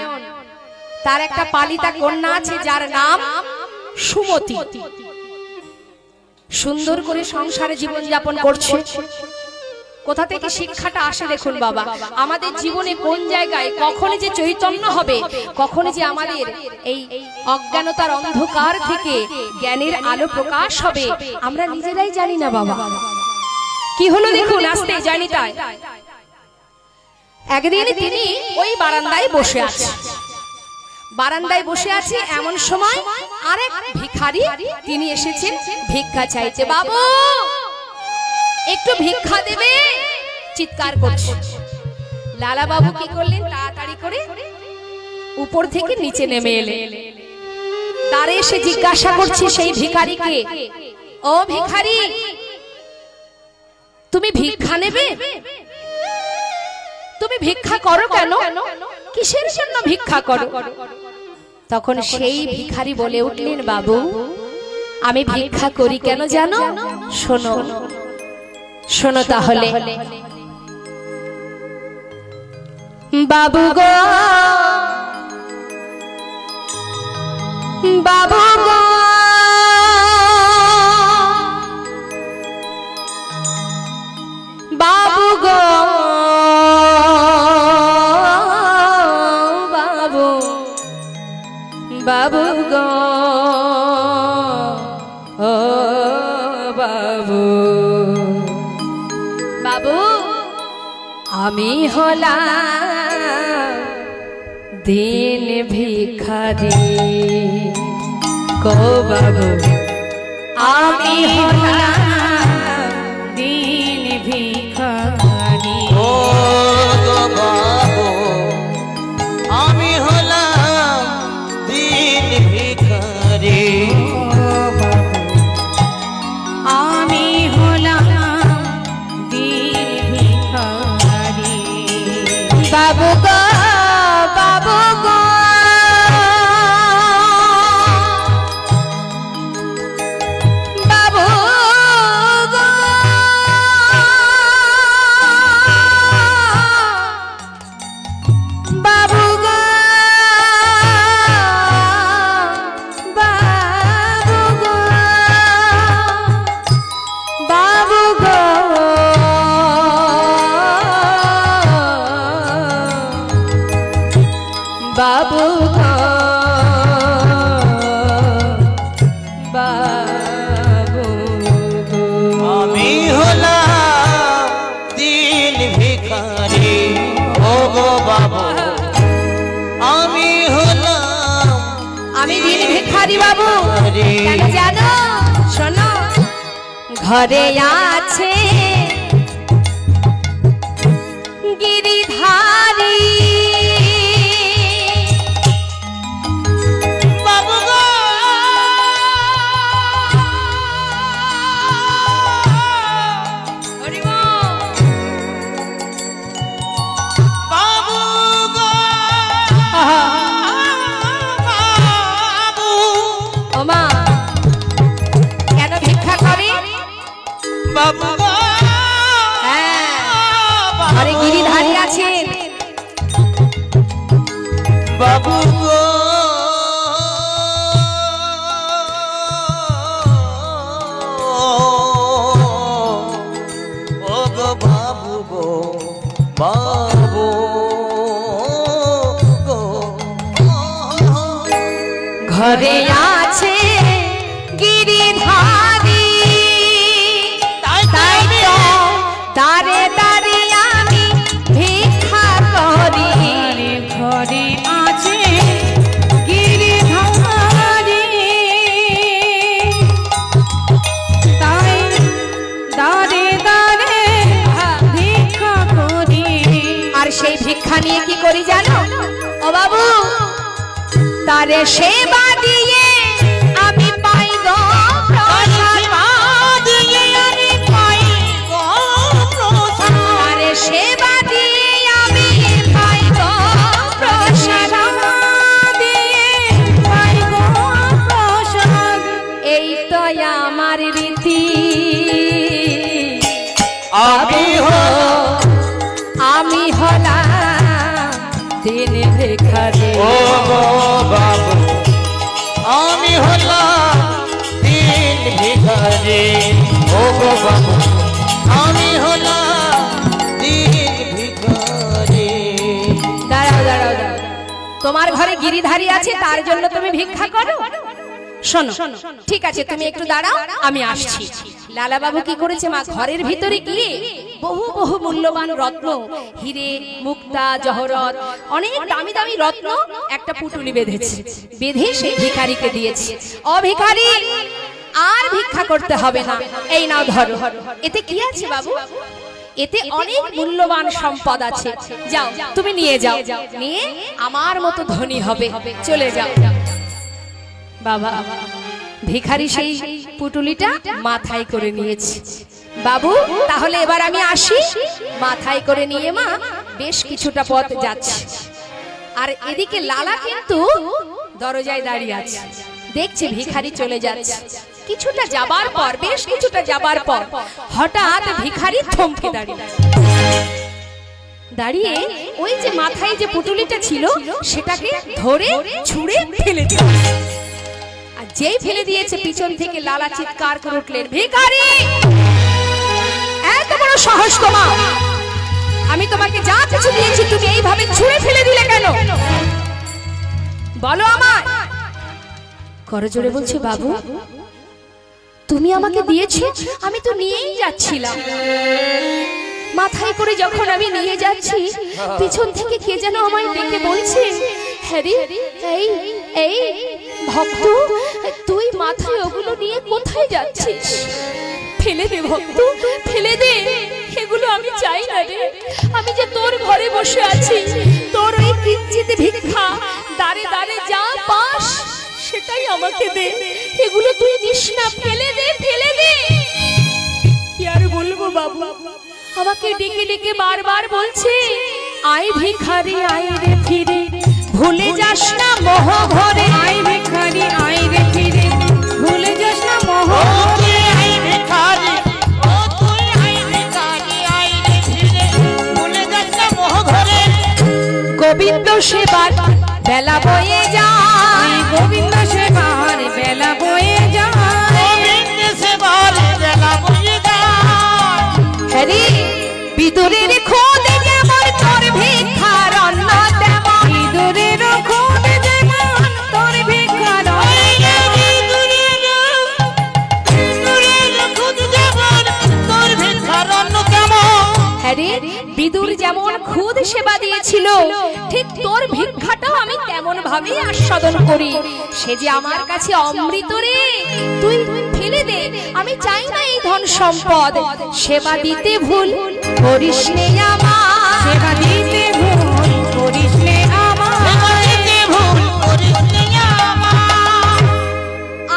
তার একটা পালিতা কন্যা আছে যার নাম সুমতি। সুন্দর করে সংসারে জীবন যাপন করছে। কোথা থেকে শিক্ষাটা আসে দেখুন বাবা, আমাদের জীবনে কোন জায়গায় কখন যে চৈতন্য হবে, কখন যে আমাদের এই অজ্ঞানতার অন্ধকার থেকে জ্ঞানের আলো প্রকাশ হবে, আমরা নিজেরাই জানি না বাবা। কি হলো দেখুন, আসতে জানি তাই। একদিন তিনি ওই বারান্দায় বসে আছে। বারান্দায় বসে আছে এমন সময় আরেক ভিখারি তিনি এসেছেন ভিক্ষা চাইতে। বাবু, একটু ভিক্ষা দেবে, চিৎকার করছে। লালা বাবু কি করলেন, তাড়াতাড়ি করে উপর থেকে নিচে নেমে এলেন। তারে এসে জিজ্ঞাসা করছে সেই ভিখারিকে, ও ভিখারি, তুমি ভিক্ষা নেবে? তুমি ভিক্ষা করো কেন? কিসের জন্য ভিক্ষা করো? তখন সেই ভিখারি বলে উঠলেন, বাবু, আমি ভিক্ষা করি কেন জানো? শোনো শোনো তাহলে। বাবু গো, বাবু গো, বাবু গো, বাবু, বাবু গো, ও বাবু, বাবু, আমি হলাম দিন ভিখারি গো বাবু, আমি হলাম দিন ভিখারি ও গো বাবু, আমি হলাম দিন ভিখারি। আমি হলাম দিন ভিখারি। বাবু গো, বাবু গো, বাবু গো, বাবু গো, বাবু গো, বাবু গো, বাবু গো, আমি হলাম দিন ভিখারি ও গো বাবু, আমি হলাম আমি দিন ভিখারি বাবু। ভিখারি। কেন জানো? শোনো, ঘরে আছে গিরিধারী, বাবু গো, হরি বল। বাবু গো, বাবু, ও মা, কেন ভিক্ষা করে? বাবু গো, হ্যাঁ, ঘরে গিরিধারী আছেন। বাবু গো, ও গো বাবু গো, বাবু গো, ঘরে আছে গিরিধারী, তাই তো দাঁড়ে দাঁড়ে আমি ভিক্ষা করি। ঘরে আছে গিরিধারী, তাই দাঁড়ে দাঁড়ে ভিক্ষা করি। আর সেই ভিক্ষা নিয়ে কি করি জানো? ও বাবু, তারে সেবা দিয়ে আমি পাই গো প্রসাদ, আমি পাই গো প্রসাদ। তারে সেবা দিয়ে আমি পাই গো প্রসাদ, দিয়ে পাই গো প্রসাদ। ভিখারি ও গো বাবু আমি হলাম দিন ভিখারি ও গো বাবু আমি হলাম দিন ভিখারি দাঁড়াও দাঁড়াও দাঁড়াও তোমার ঘরে গিরিধারী আছে তার জন্য তুমি ভিক্ষা করো শোনো ঠিক আছে তুমি একটু দাঁড়াও আমি আসছি লালা বাবু কি করেছে মা ঘরের ভিতরে গিয়ে বহু বহু মূল্যবান রত্ন হিরে মুক্তা জহরত অনেক দামি দামি রত্ন একটা পুটুলি বেঁধেছে বেঁধে সেই ভিখারিকে দিয়েছে ও ভিখারি আর ভিক্ষা করতে হবে না এই নাও ধরো এতে কি আছে বাবু এতে অনেক মূল্যবান সম্পদ আছে যাও তুমি নিয়ে যাও নিয়ে আমার মতো ধনী হবে চলে যাও বাবা ভিখারি সেই পুটুলিটা মাথায় করে নিয়েছে বাবু তাহলে এবার আমি আসি মাথায় করে নিয়ে মা বেশ কিছুটা পথ যাচ্ছে আর এদিকে লালা কিন্তু দরজায় দাঁড়িয়ে আছে দেখছে ভিখারি চলে যাচ্ছে কিছুটা যাবার পর বেশ কিছুটা যাবার পর হঠাৎ ভিখারি থমকে দাঁড়িয়ে ওই যে মাথায় যে পুটুলিটা ছিল সেটাকে ধরে ছুঁড়ে ফেলে দিল আর যেই ফেলে দিয়েছে পিছন থেকে লালা চিৎকার করে উঠলেন ভিখারি এত বড় সাহস তোমার আমি তোমাকে যা কিছু দিয়েছি তুমি এইভাবে ছুঁড়ে ফেলে দিলে কেন বলো আমায় করজোড়ে বলছে বাবু তুমি আমাকে দিয়েছো আমি তো নিয়েই যাচ্ছিলাম মাথায় করে যখন আমি নিয়ে যাচ্ছি পিছন থেকে কে যেন আমায় ডেকে বলছে হ্যারি এই এই ভক্ত তুই মাথায় ওগুলো নিয়ে কোথায় যাচ্ছিস ফেলে দে ভক্ত ফেলে দে এগুলো আমি চাই না রে আমি যে তোর ঘরে বসে আছি তোর ওই কিঞ্চিত ভিক্ষা দাঁড়ে দাঁড়ে যা পাস সেটাই আমাকে দে এগুলো তুই নিস না ফেলে দে কি আর বলবো বাবু আমাকে ডেকে ডেকে বারবার বলছে আয় ভিখারি আয় রে ফিরে ভুলে যাস না মোহ ঘরে আয় ভিখারি আয় রে ফিরে ভুলে যাস না মোহ ঘরে আয় ভিখারি ও তুই আয় ভিখারি আয় রে ফিরে ভুলে যাস না মোহ ঘরে গোবিন্দ সেবার বেলা বয়ে যায় গোবিন্দ সেবার বেলা বয়ে যায় গোবিন্দ সেবার বেলা বয়ে যায় হরি বিদুরের খোদ যেমন তোর ভিক্ষার অন্ন তেমন বিদুরের খোদ যেমন তোর ভিক্ষার হ্যারে বিদুর যেমন খুদ সেবা দিয়েছিল ঠিক তোর ভিক্ষাটাও আমি তেমন ভাবেই আস্বাদন করি সে যে আমার কাছে অমৃত রে তুই ফেলে দে আমি চাই না এই ধন সম্পদ সেবা দিতে ভুল করিস নে আমার সেবা দিতে ভুল করিস নে আমার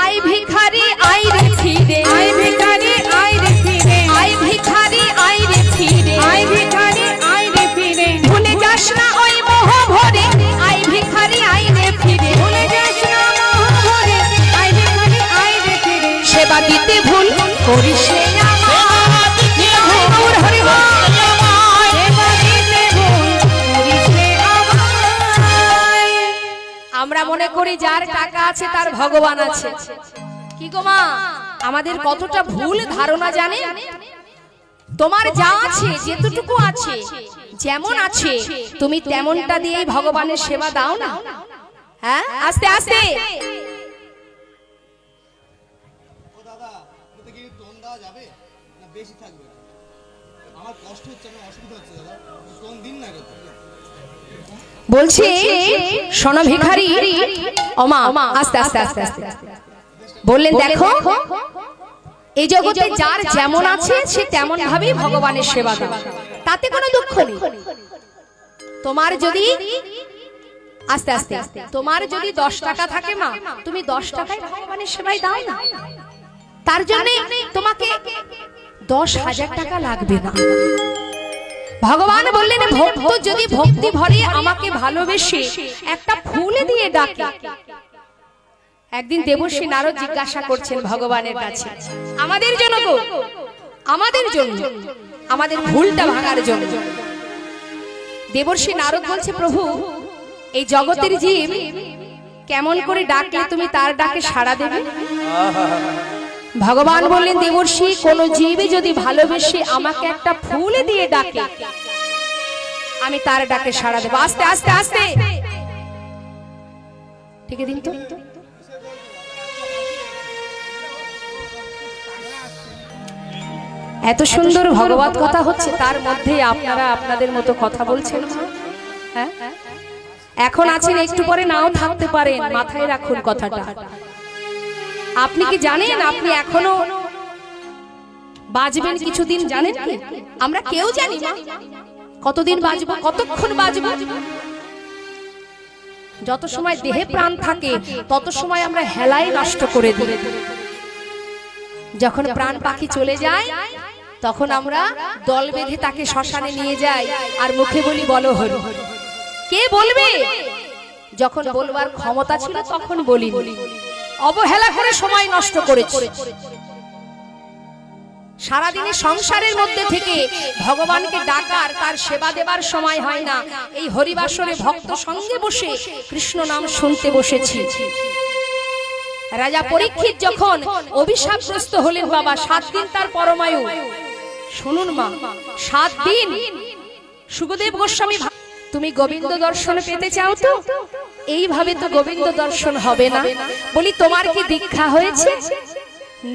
আয় ভিখারি আয় রে ফিরে আয় ভিখারি আয় রে ফিরে আয় ভিখারি আয় রে ফিরে আয় ভিখারি আয় রে ফিরে ভুলে যাস না ওই মোহ ভরে আয় ভিখারি আয় রে ফিরে ভুলে যাস না মোহ ভরে আয় ভিখারি আয় রে ফিরে সেবা দিতে ভুল করিস নে আমার গৌর হরি বল। সেবা দিতে ভুল করিস নে আমার আমরা মনে করি যার টাকা আছে তার ভগবান আছে কি গো মা আমাদের কতটা ভুল ধারণা জানে তোমার যা আছে যেটুকু আছে যেমন আছে তুমি তেমনটা দিয়েই ভগবানের সেবা দাও না হ্যাঁ আস্তে আস্তে ও দাদা ওতে কি টোন দেওয়া যাবে না বেশি থাকবে আমার কষ্ট হচ্ছে আমার অসুবিধা হচ্ছে দাদা টোন দিন না কত বলছি শোনো ভিখারি ওমা আস্তে আস্তে আস্তে আস্তে বললেন দেখো এই জগতে যার যেমন আছে সে তেমন ভাবেই ভগবানের সেবা দেয় তাতে কোনো দুঃখ নেই তোমার যদি আস্তে আস্তে তোমার যদি 10 টাকা থাকে মা তুমি 10 টাকায় ভগবানের সেবায় দাও না তার জন্য তোমাকে 10,000 টাকা লাগবে না ভগবান বললেন ভক্ত যদি ভক্তি ভরে আমাকে ভালোবেসে একটা ফুল দিয়ে ডাকে একদিন দেবর্ষি নারদ জিজ্ঞাসা করছেন ভগবানের কাছে আমাদের জন্য গো আমাদের জন্য আমাদের ভুলটা ভাঙার জন্য দেবর্ষি নারদ বলছে প্রভু এই জগতের জীব কেমন করে ডাকলে তুমি তার ডাকে সাড়া দেবে? ভগবান বললেন দেবর্ষি, কোন জীবে যদি ভালোবেসে আমাকে একটা ফুল দিয়ে ডাকে আমি তার ডাকে সাড়া দেব। আস্তে আস্তে আস্তে ঠিক আছে দিন তো। এত সুন্দর ভগবত কথা হচ্ছে, তার মধ্যে আপনারা আপনাদের মতো কথা বলছেন। হ্যাঁ, এখন আছেন, একটু পরে নাও থাকতে পারেন, মাথায় রাখুন কথাটা। আপনি কি জানেন আপনি এখনো বাঁচবেন কিছুদিন? জানেন কি? আমরা কেউ জানি না কতদিন বাঁচবো, কতক্ষণ বাঁচবো। যত সময় দেহে প্রাণ থাকে তত সময় আমরা হেলায় নষ্ট করে দিই। যখন প্রাণ পাখি চলে যায় তখন আমরা দল বেঁধে তাকে শ্মশানে নিয়ে যাই আর মুখে বলি বলো হরি। কে বলবে? যখন বলবার ক্ষমতা ছিল তখন বলি, অবহেলা করে সময় নষ্ট করেছি। সারাদিনে সংসারের মধ্যে থেকে ভগবানকে ডাকার, তার সেবা দেবার সময় হয় না। এই হরিবাসরে ভক্ত সঙ্গে বসে কৃষ্ণ নাম শুনতে বসেছি। রাজা পরীক্ষিত যখন অভিশাপগ্রস্ত হলেন বাবা, 7 দিন তার পরমায়ু। শুনুন মা, 7 দিন। সুখদেব গোস্বামী, তুমি গোবিন্দ দর্শন পেতে চাও তো? এইভাবে তো গোবিন্দ দর্শন হবে না। বলি তোমার কি দীক্ষা হয়েছে?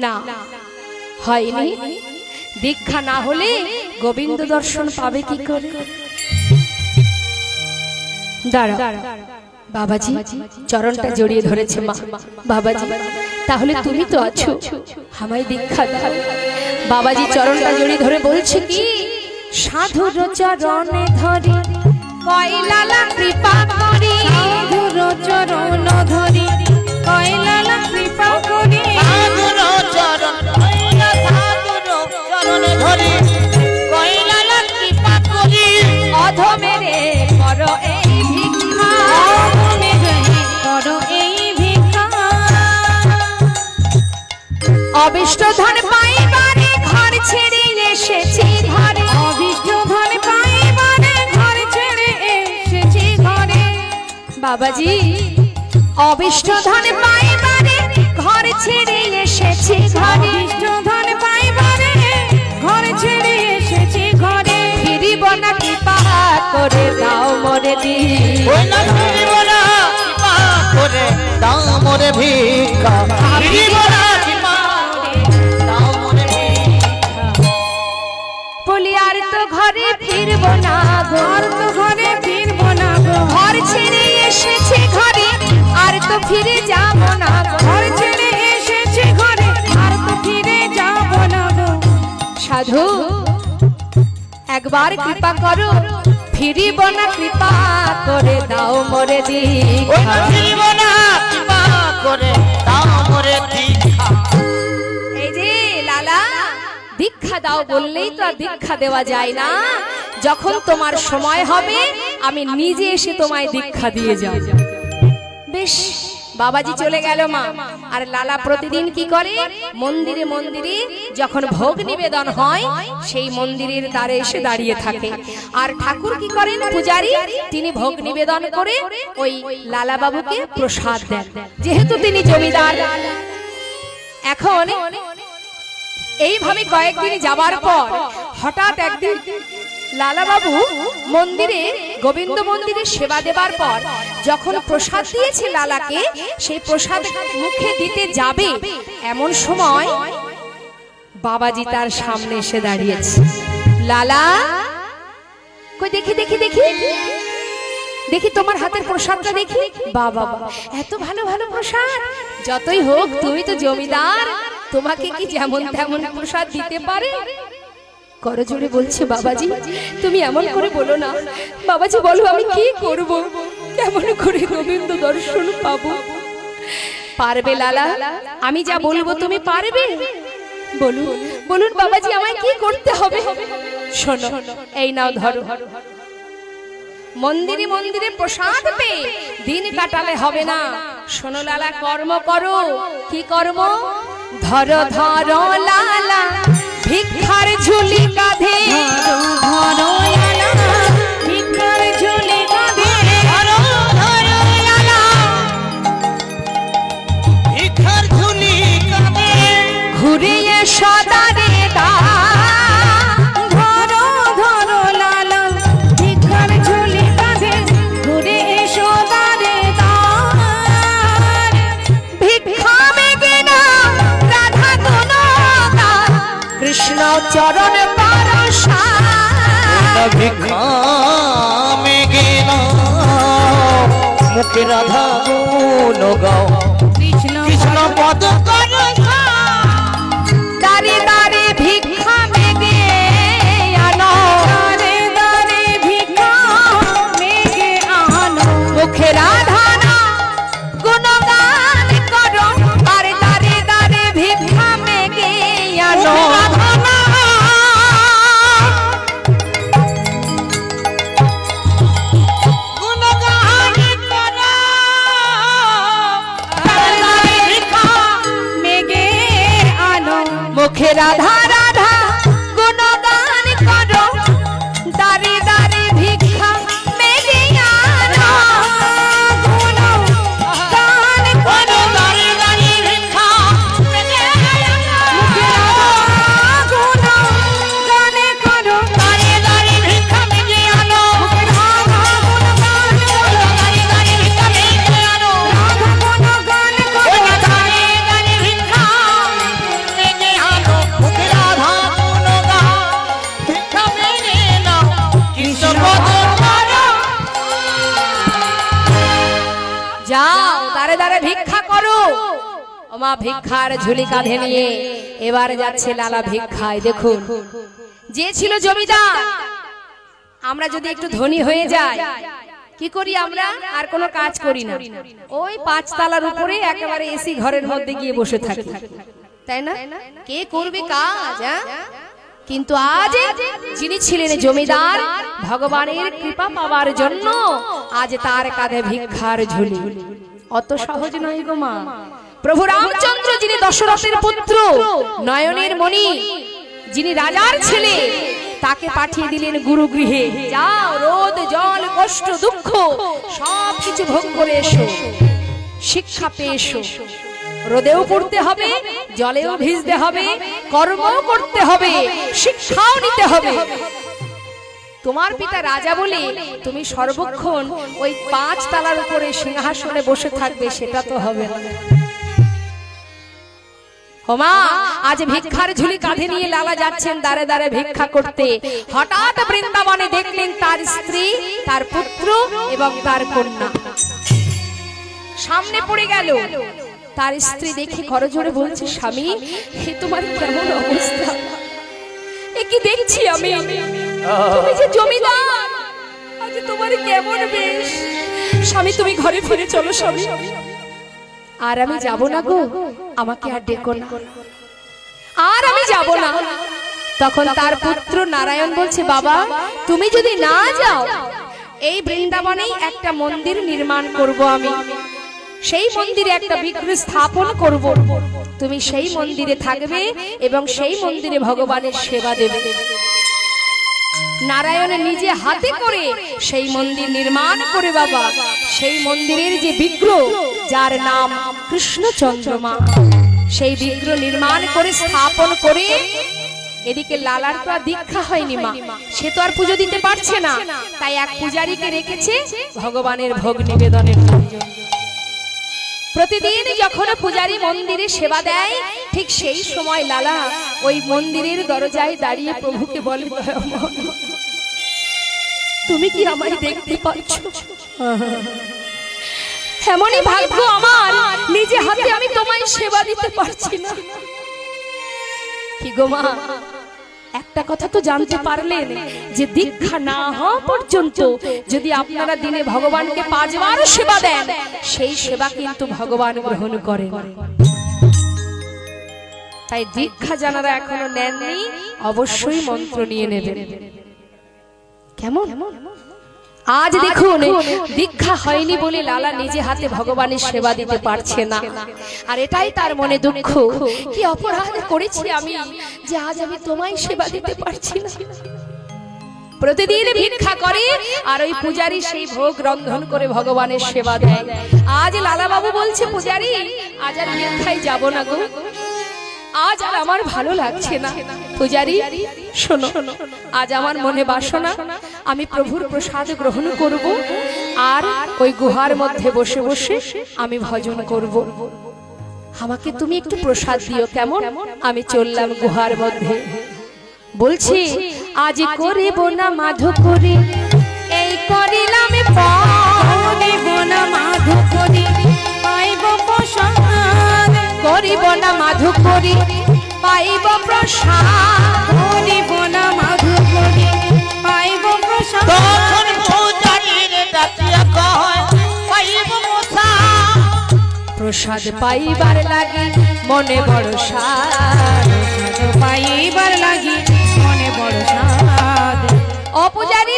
না, হয়নি। দীক্ষা না হলে গোবিন্দ দর্শন পাবে কি করে? দাঁড়া, বাবাজি চরণটা জড়িয়ে ধরেছে মা। বাবাজি তাহলে তুমি তো আছো, আমায় দীক্ষা দাও। বাবাজি চরণটা জড়িয়ে ধরে বলছে কি, সাধুর চরণে ধরি কয়লালা কৃপা করি, সাধুর চরণ ধরি কয়লালা কৃপা করি, সাধুর চরণ চরণে ধরি কয়লালা কৃপা করি, অধমেরে করো এই ভিক্ষা, অধমেরে করো এই ভিক্ষা, অবিষ্ট ধন পাইবারে ঘর ছেড়ে এসেছি ঘরে, অভিষ্ট ধন পাইবারে ঘর ছেড়ে এসেছি ঘরে। বাবাজি অবিষ্ট ধন পাইবারে ঘর ছেড়ে এসেছি ঘরে, অভিষ্ট ধন পাইবারে ঘর ছেড়ে এসেছি ঘরে, ফিরিব না কৃপা করে দাও মোরে দি, ওই না ফিরিব না কৃপা করে দাও মোরে ভিক্ষা, ফিরিব না কৃপা করে দাও মোরে ভিক্ষা। বলি আর তো ঘরে ফিরব না গো, আর তো ঘরে ফিরব না গো, ঘর ছেড়ে এসেছি ঘরে আর তো ফিরে যাব না গো, ঘর ছেড়ে এসেছি ঘরে আর তো ফিরে যাব না গো। সাধু একবার কৃপা করো, ফিরিব না কৃপা করে দাও মোরে ওই দীক্ষা। না ফিরিব না কৃপা করে দাও মোরে ভিক্ষা। এই যে লালা, দীক্ষা দাও বললেই তো আর দীক্ষা দেওয়া যায় না। যখন তোমার সময় হবে আমি নিজে এসে তোমায় দীক্ষা দিয়ে যাব। বেশ, বাবাজি চলে গেল মা। আর লালা প্রতিদিন কি করে? মন্দিরে মন্দিরে যখন ভোগ নিবেদন হয় সেই মন্দিরের দ্বারে এসে দাঁড়িয়ে থাকে। আর ঠাকুর কি করেন? পূজারী, তিনি ভোগ নিবেদন করে ওই লালা বাবুকে প্রসাদ দেন, যেহেতু তিনি জমিদার। এখন এইভাবে কয়েকদিন যাবার পর হঠাৎ একদিন লালা বাবু মন্দিরে, গোবিন্দ মন্দিরে সেবা দেবার পর যখন প্রসাদ দিয়েছে লালাকে, সেই প্রসাদ মুখে দিতে যাবে এমন সময় বাবাজি তার সামনে এসে দাঁড়িয়েছে। লালা কই, দেখি দেখি দেখি দেখি তোমার হাতের প্রসাদটা দেখি। বাবা, এত ভালো ভালো প্রসাদ! যতই হোক তুমি তো জমিদার, তোমাকে কি যেমন তেমন প্রসাদ দিতে পারে? করজোড়ে বলছে, বাবাজি তুমি এমন করে বলো না। বাবাজি বলো আমি কি করব, কেমন করে গোবিন্দ দর্শন পাবো? পারবে লালা? আমি যা বলবো তুমি পারবে? বলুন বলুন বাবাজি, আমায় কি করতে হবে? শোনো, এই নাও ধরো। মন্দিরে মন্দিরে প্রসাদ পেয়ে দিন কাটালে হবে না। শোনো লালা, কর্ম করো। কি কর্ম? ধরো ধরো লালা ভিক্ষার ঝুলি কাঁধে, ধরো ধরো লালা ভিক্ষার ঝুলি কাঁধে, ধরো ধরো চরণ পরশা ভিক্ষা মেঘে না মুখে রাধা গুণ গাও কৃষ্ণ কৃষ্ণ পদ করো দাঁড়ে দাঁড়ে ভিক্ষা মেগে আনো দারে দারে ভিক্ষা মেঘে আনো মুখে রাধা না গুণগান করো আর দাঁড়ে দাঁড়ে ভিক্ষা মেগে আনো মেঘে আনো মুখে রাধা রাধা গুণগান করো দাঁড়ে দাঁড়ে ভিক্ষা মেগে আনো গান করো দাঁড়ে দাঁড়িয়ে ভিক্ষা মেঘে মুখে রাধা গুণ গানে করো দাঁড়িয়ে দাঁড়িয়ে ভিক্ষা মেঘে আনো রাধা গুণ গান করো দাঁড়িয়ে দাঁড়িয়ে ভিক্ষা মেঘে আনো রাধা গুণ গান করো দাঁড়িয়ে দাঁড়িয়ে ভিক্ষা মেঘে আনো মুখে রাধা গুণ গাও ভিক্ষা মেঘে নাও কৃষ্ণ পদ করো যাও দাঁড়ে দাঁড়ে ভিক্ষা করো ওমা ভিক্ষার ঝুলি কাঁধে নিয়ে এবার যাচ্ছে লালা ভিক্ষায়। দেখুন যে ছিল জমিদার, আমরা যদি একটু ধনী হয়ে যাই কি করি আমরা? আর কোনো কাজ করি না, ওই 5 তলার উপরে একেবারে এসি ঘরের মধ্যে গিয়ে বসে থাকি, তাই না? কে করবে কাজ? কিন্তু আজ যিনি ছিলেন জমিদার, ভগবানের কৃপা পাওয়ার জন্য আজ তার কাঁধে ভিক্ষার ঝুলি। অত সহজ নয় গো মা। প্রভু রামচন্দ্র যিনি দশরথের পুত্র, নয়নের মণি, যিনি রাজার ছেলে, তাকে পাঠিয়ে দিলেন গুরুগৃহে। যাও, রোদ জল কষ্ট দুঃখ সব কিছু ভোগ করে এসো, শিক্ষা পেয়ে এসো। রোদেও পড়তে হবে, জলেও ভিজতে হবে, কর্মও করতে হবে, শিক্ষাও নিতে হবে। তোমার পিতা রাজা বলে তুমি সর্বক্ষণ ওই 5 তলার উপরে সিংহাসনে বসে থাকবে, সেটা তো হবে না। হোমা আজ ভিক্ষার ঝুলি কাঁধে নিয়ে লালা যাচ্ছেন দাঁড়ে দাঁড়ে ভিক্ষা করতে। হঠাৎ বৃন্দাবনে দেখলেন তার স্ত্রী, তার পুত্র এবং তার কন্যা সামনে পড়ে গেল। তার স্ত্রী দেখে করজোড়ে বলছে, স্বামী হে তোমার কেমন অবস্থা? এ কি দেখছি আমি, তুমি যে জমিদার, আজ তোমার কেমন বেশ। স্বামী তুমি ঘরে ফিরে চলো স্বামী। আর আমি যাব না গো, আমাকে আর ডেকো না, আর আমি যাব না। তখন তার পুত্র নারায়ণ বলছে, বাবা তুমি যদি না যাও, এই বৃন্দাবনেই একটা মন্দির নির্মাণ করব আমি, সেই মন্দিরে একটা বিগ্রহ স্থাপন করব, তুমি সেই মন্দিরে থাকবে এবং সেই মন্দিরে ভগবানের সেবা দেবে। নারায়ণ নিজে হাতে করে সেই মন্দির নির্মাণ করে বাবা, সেই মন্দিরের যে বিগ্রহ, যার নাম কৃষ্ণচন্দ্রমা, সেই বিগ্রহ নির্মাণ করে স্থাপন করে, এদিকে লালার তো আর দীক্ষা হয়নি মা, সে তো আর পুজো দিতে পারছে না, তাই এক পূজারীকে রেখেছে ভগবানের ভোগ নিবেদনের জন্য। প্রতিদিন যখন পূজারী মন্দিরে সেবা দেয়, ঠিক সেই সময় লালা ওই মন্দিরের দরজায় দাঁড়িয়ে প্রভুকে বলে, তুমি কি আমায় দেখতে পাচ্ছ? এমনই ভাগ্য আমার, নিজে হাতে আমি তোমায় সেবা দিতে পারছি না। কি গো মা, একটা কথা তো জানতে পারলেন যে দীক্ষা না হওয়া পর্যন্ত যদি আপনারা দিনে ভগবানকে 5 বার সেবা দেন, সেই সেবা কিন্তু ভগবান গ্রহণ করেন। তাই দীক্ষা যারা এখনো নেননি, অবশ্যই মন্ত্র নিয়ে নেবেন। কেমন? আজ দেখুন দীক্ষা হয়নি বলে লালা নিজে হাতে ভগবানের সেবা দিতে পারছে না, আর এটাই তার মনে দুঃখ। কি অপরাধ করেছি আমি যে আজ আমি তোমায় সেবা দিতে পারছি না। প্রতিদিন ভিক্ষা করে আর ওই পূজারী সেই ভোগ রন্ধন করে ভগবানের সেবা দেয়। আজ লালা বাবু বলছে, পূজারী আজ আর ভিক্ষায় যাব না গো, আজ আর আমার ভালো লাগছে না। পূজারী শোনো, আজ আমার মনে বাসনা আমি প্রভুর প্রসাদ গ্রহণ করব, আর ওই গুহার মধ্যে বসে বসে আমি ভজন করব। আমাকে তুমি একটু প্রসাদ দিও, কেমন? আমি চললাম গুহার মধ্যে। বলছি আজ করিব না মাধুকরী এই করিলাম করিব না মাধুকরী পাইব প্রসাদ করিব না মাধুকরী পাইব প্রসাদ করিব না মাধুকরী পাইব প্রসাদ তখন পূজারীর ডাকিয়া কয় পাইব প্রসাদ প্রসাদ পাইবার লাগি মনে বড় সাদ পাইবার লাগি মনে বড় সাদ ও পূজারী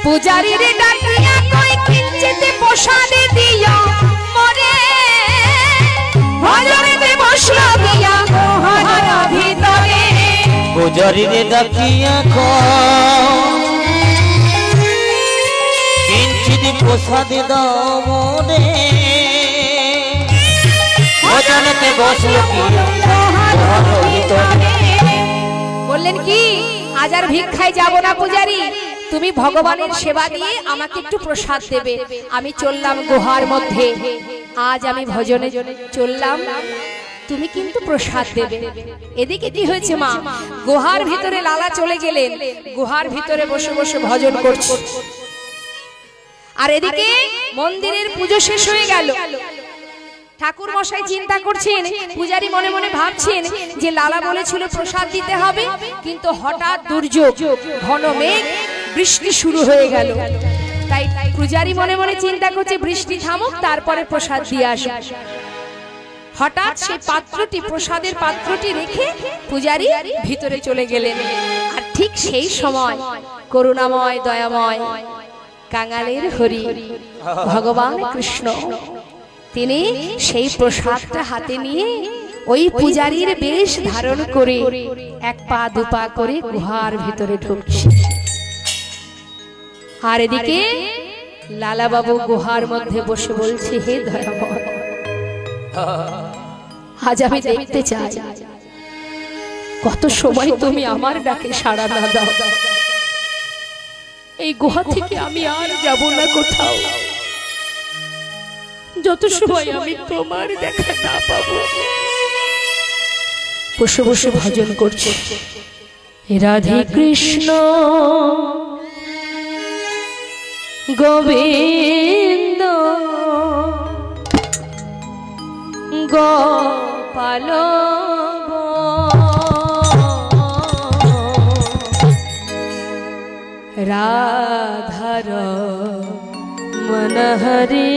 পূজারী রে ডাকিয়া কই কিঞ্চিত প্রসাদে দিও মরে ভজনেতে বসলো দিয়া গোহার ভিতরে পূজারীর ডাকিয়া কয় কিঞ্চিত প্রসাদ দাও মনে ভজনেতে বসলো গোহার ভিতরে। বললেন কি আজ আর ভিক্ষায় যাব না পূজারী, তুমি ভগবানের সেবা দিয়ে আমাকে একটু প্রসাদ দেবে। আমি চললাম গুহার মধ্যে, আজ আমি ভজনে চললাম, তুমি কিন্তু প্রসাদ দেবে। এদিকে কি হয়েছে মা, গুহার ভিতরে লালা চলে গেলেন, গুহার ভিতরে বসে বসে ভজন করছে। আর এদিকে মন্দিরের পুজো শেষ হয়ে গেল। ঠাকুর মশাই চিন্তা করছেন, পূজারী মনে মনে ভাবছেন যে লালা বলেছিল প্রসাদ দিতে হবে, কিন্তু হঠাৎ দুর্যোগ, ঘন মেঘ, বৃষ্টি শুরু হয়ে গেল। তাই পূজারী মনে মনে চিন্তা করছে বৃষ্টি থামুক, তারপরে প্রসাদ দিয়ে আসবে। হঠাৎ সেই পাত্রটি, প্রসাদের পাত্রটি রেখে পূজারী ভিতরে চলে গেলেন। আর ঠিক সেই সময় করুণাময় দয়াময় কাঙালের হরি ভগবান কৃষ্ণ, তিনি সেই প্রসাদটা হাতে নিয়ে ওই পূজারীর বেশ ধারণ করে এক পা দুপা করে গুহার ভিতরে ঢুকছে। আর এদিকে লালা বাবু গুহার মধ্যে বসে বলছে, হে দয়াময়, আজ আমি দেখতে চাই কত সময় তুমি আমার ডাকে সাড়া না দাও। এই গুহা থেকে আমি আর যাব না কোথাও, যত সময় আমি তোমার দেখা না পাবো। বসে বসে ভজন করছে, রাধে কৃষ্ণ গোবিন্দ গোপাল রাধার मन हरे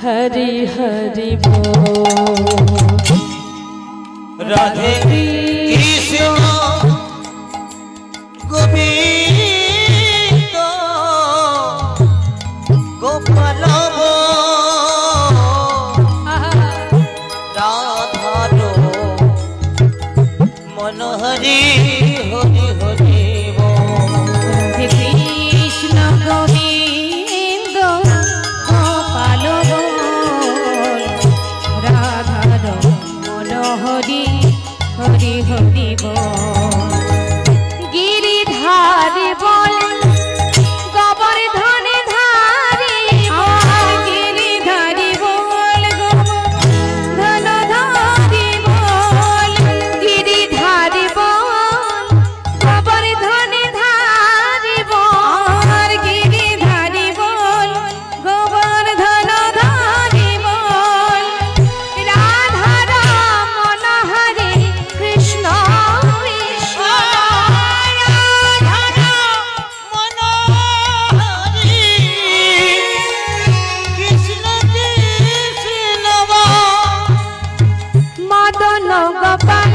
हरि हरि बोल। राधे कृष्ण गोविंद गोपाल राधार मन हरि हरि हरि কৃষ্ণ গোবিন্দ গোপাল রাধার মন হরি হরি হরি গিরিধারী বল গোবর্ধনে ধারী গিরিধারী বল গোবর্ধন ধারী বল গিরিধারী বল গোবর্ধনে ধারী বল গিরিধারী বল গোবর্ধন ধারী বল রাধার মন হরে কৃষ্ণ কৃষ্ণ মদন গোপাল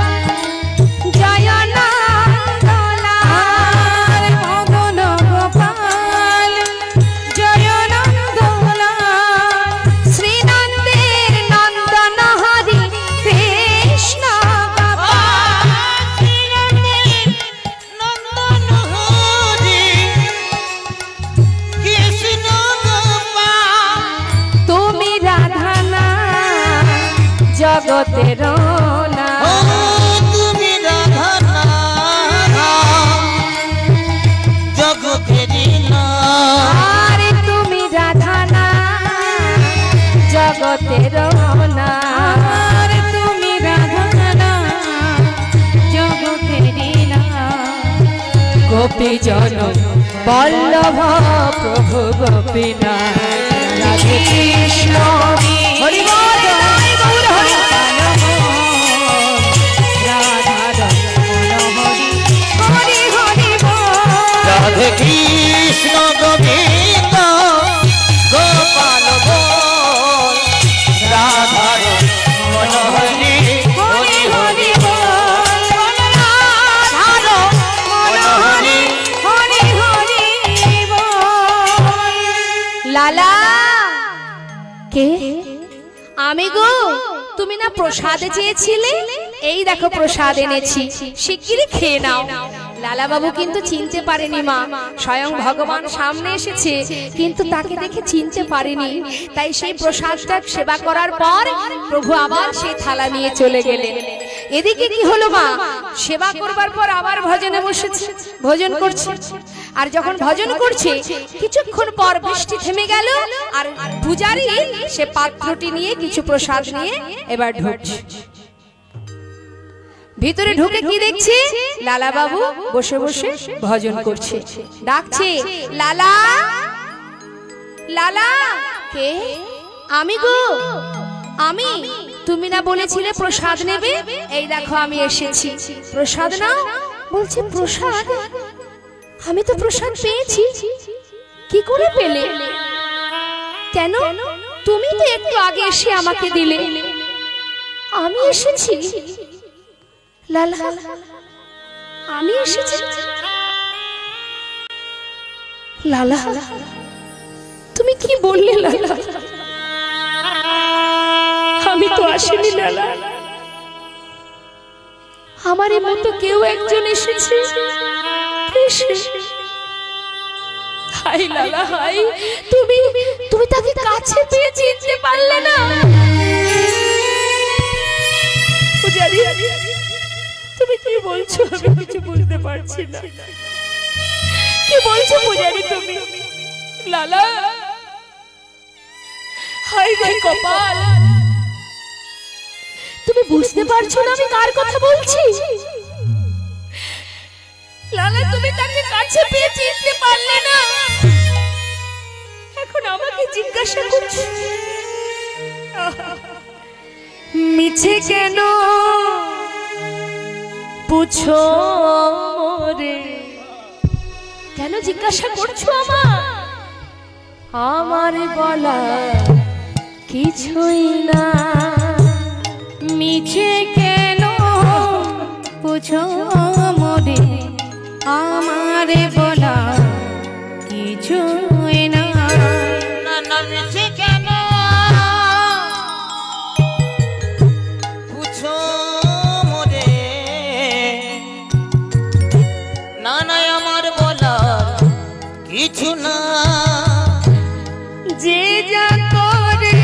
জয় নন্দলাল মদন গোপাল জয় নন্দলাল শ্রীনন্দের নন্দন হরি কৃষ্ণ গোপাল তুমি রাধা না জগতের না আরে তুমি রাধা না জগতের না আর তুমি রাধা না জগতের গোপী জন বল্লভ প্রভু গোপীনাথ রাধে কৃষ্ণ হরি বল গৌর হরি রাধে কৃষ্ণ গোবিন্দ গোপাল বল রাধার মনোহরি হরি হরি বল রাধার মনোহরি হরি হরি বল। লালা কে আমি গো তুমি না প্রসাদ চেয়েছিলে এই দেখো প্রসাদ এনেছি শিগগিরই খেয়ে নাও লালা বাবু কিন্তু চিনতে পারেনি মা স্বয়ং ভগবান সামনে এসেছে কিন্তু তাকে দেখে চিনতে পারেনি তাই সেই প্রসাদটা সেবা করার পর প্রভু আবার সেই থালা নিয়ে চলে গেলেন এদিকে কি হলো মা সেবা করবার পর আবার ভজনে বসেছে ভজন করছে আর যখন ভজন করছে কিছুক্ষণ পর বৃষ্টি থেমে গেল আর পূজারী সে পাত্রটি নিয়ে কিছু প্রসাদ নিয়ে এবার ঢুকছে ভিতরে ঢুকে কি দেখছে লালা বাবু বসে বসে ভজন করছে ডাকছে লালা লালা কে আমি গো আমি তুমি না বলেছিলে প্রসাদ নেবে এই দেখো আমি এসেছি প্রসাদ নাও বলছে প্রসাদ আমি তো প্রসাদ পেয়েছি কি করে পেলে কেন তুমি তো একটু আগে এসে আমাকে দিলে আমি এসেছি লালা আমি এসেছি লালা তুমি কি বললে লালা আমি তো আসিনি লালা আমার মতো কেউ একজন এসেছে হাই লালা হাই তুমি তুমি তাকে কাছে পেয়ে চিনতে পারলে না পূজারি তুমি কি বলছো আমি কিছু বুঝতে পারছি না কি বলছো পূজারি তুমি লালা হাই রে কপাল তুমি বুঝতে পারছো না আমি কার কথা বলছি লালা তুমি তাকে কাছে পেয়ে চিনতে পারলে না এখন আমাকে জিজ্ঞাসা করছো মিছে কেন পুছো রে কেন জিজ্ঞাসা করছো আমার বলা কিছুই না মিছে কেন পুছো মোরে আমারে বলা কিছুই না না মিছে কেন পুছো মোরে না না আমার বলা কিছু না যে যা করে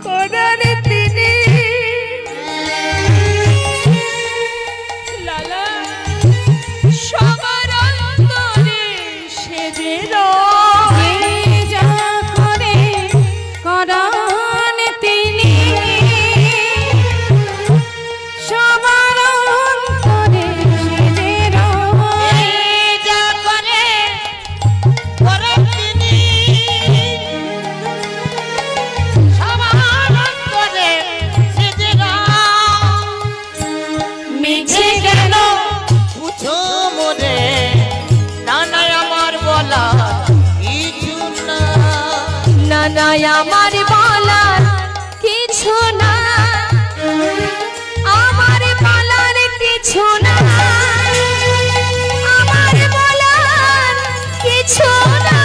করার তিনি লালা সবার অন্তরে সে যে যে যা করে করান তিনি সবার অন্তরে সে যে রয়। যা করে করে তিনি সবার অন্তরে সে যে মিছে কেন পুছো মোরে না না আমার বলা কিছু না না না আমার বলার কিছু না আমার বলার কিছু না আমার বলার কিছু না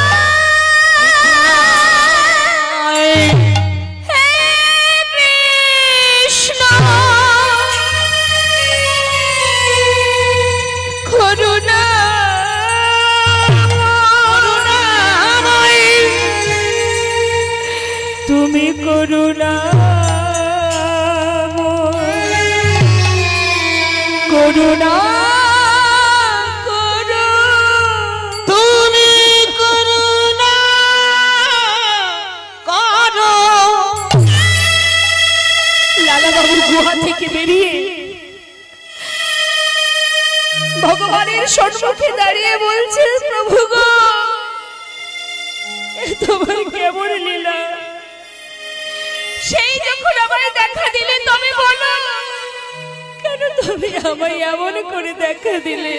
হে কৃষ্ণ করুণা তুমি করুণা করুণা করো তুমি করুণা করো লালা বাবুর গুহা থেকে বেরিয়ে ভগবানের সম্মুখে দাঁড়িয়ে বলছে, প্রভু গো, এ তোমার কেমন লীলা? সেই যখন আমায় দেখা দিলে তবে বলো, কেন তুমি আমায় এমন করে দেখা দিলে?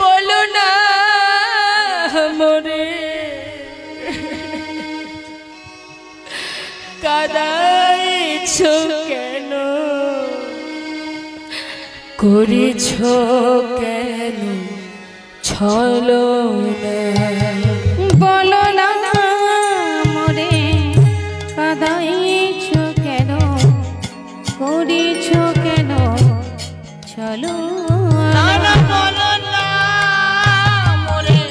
বলো না মরে কাঁদাইছ কেন, করেছ কেন ছলনা? বলো না মরে কাঁদাইছ কেন, করেছ কেন চলো না না বলো না মোরে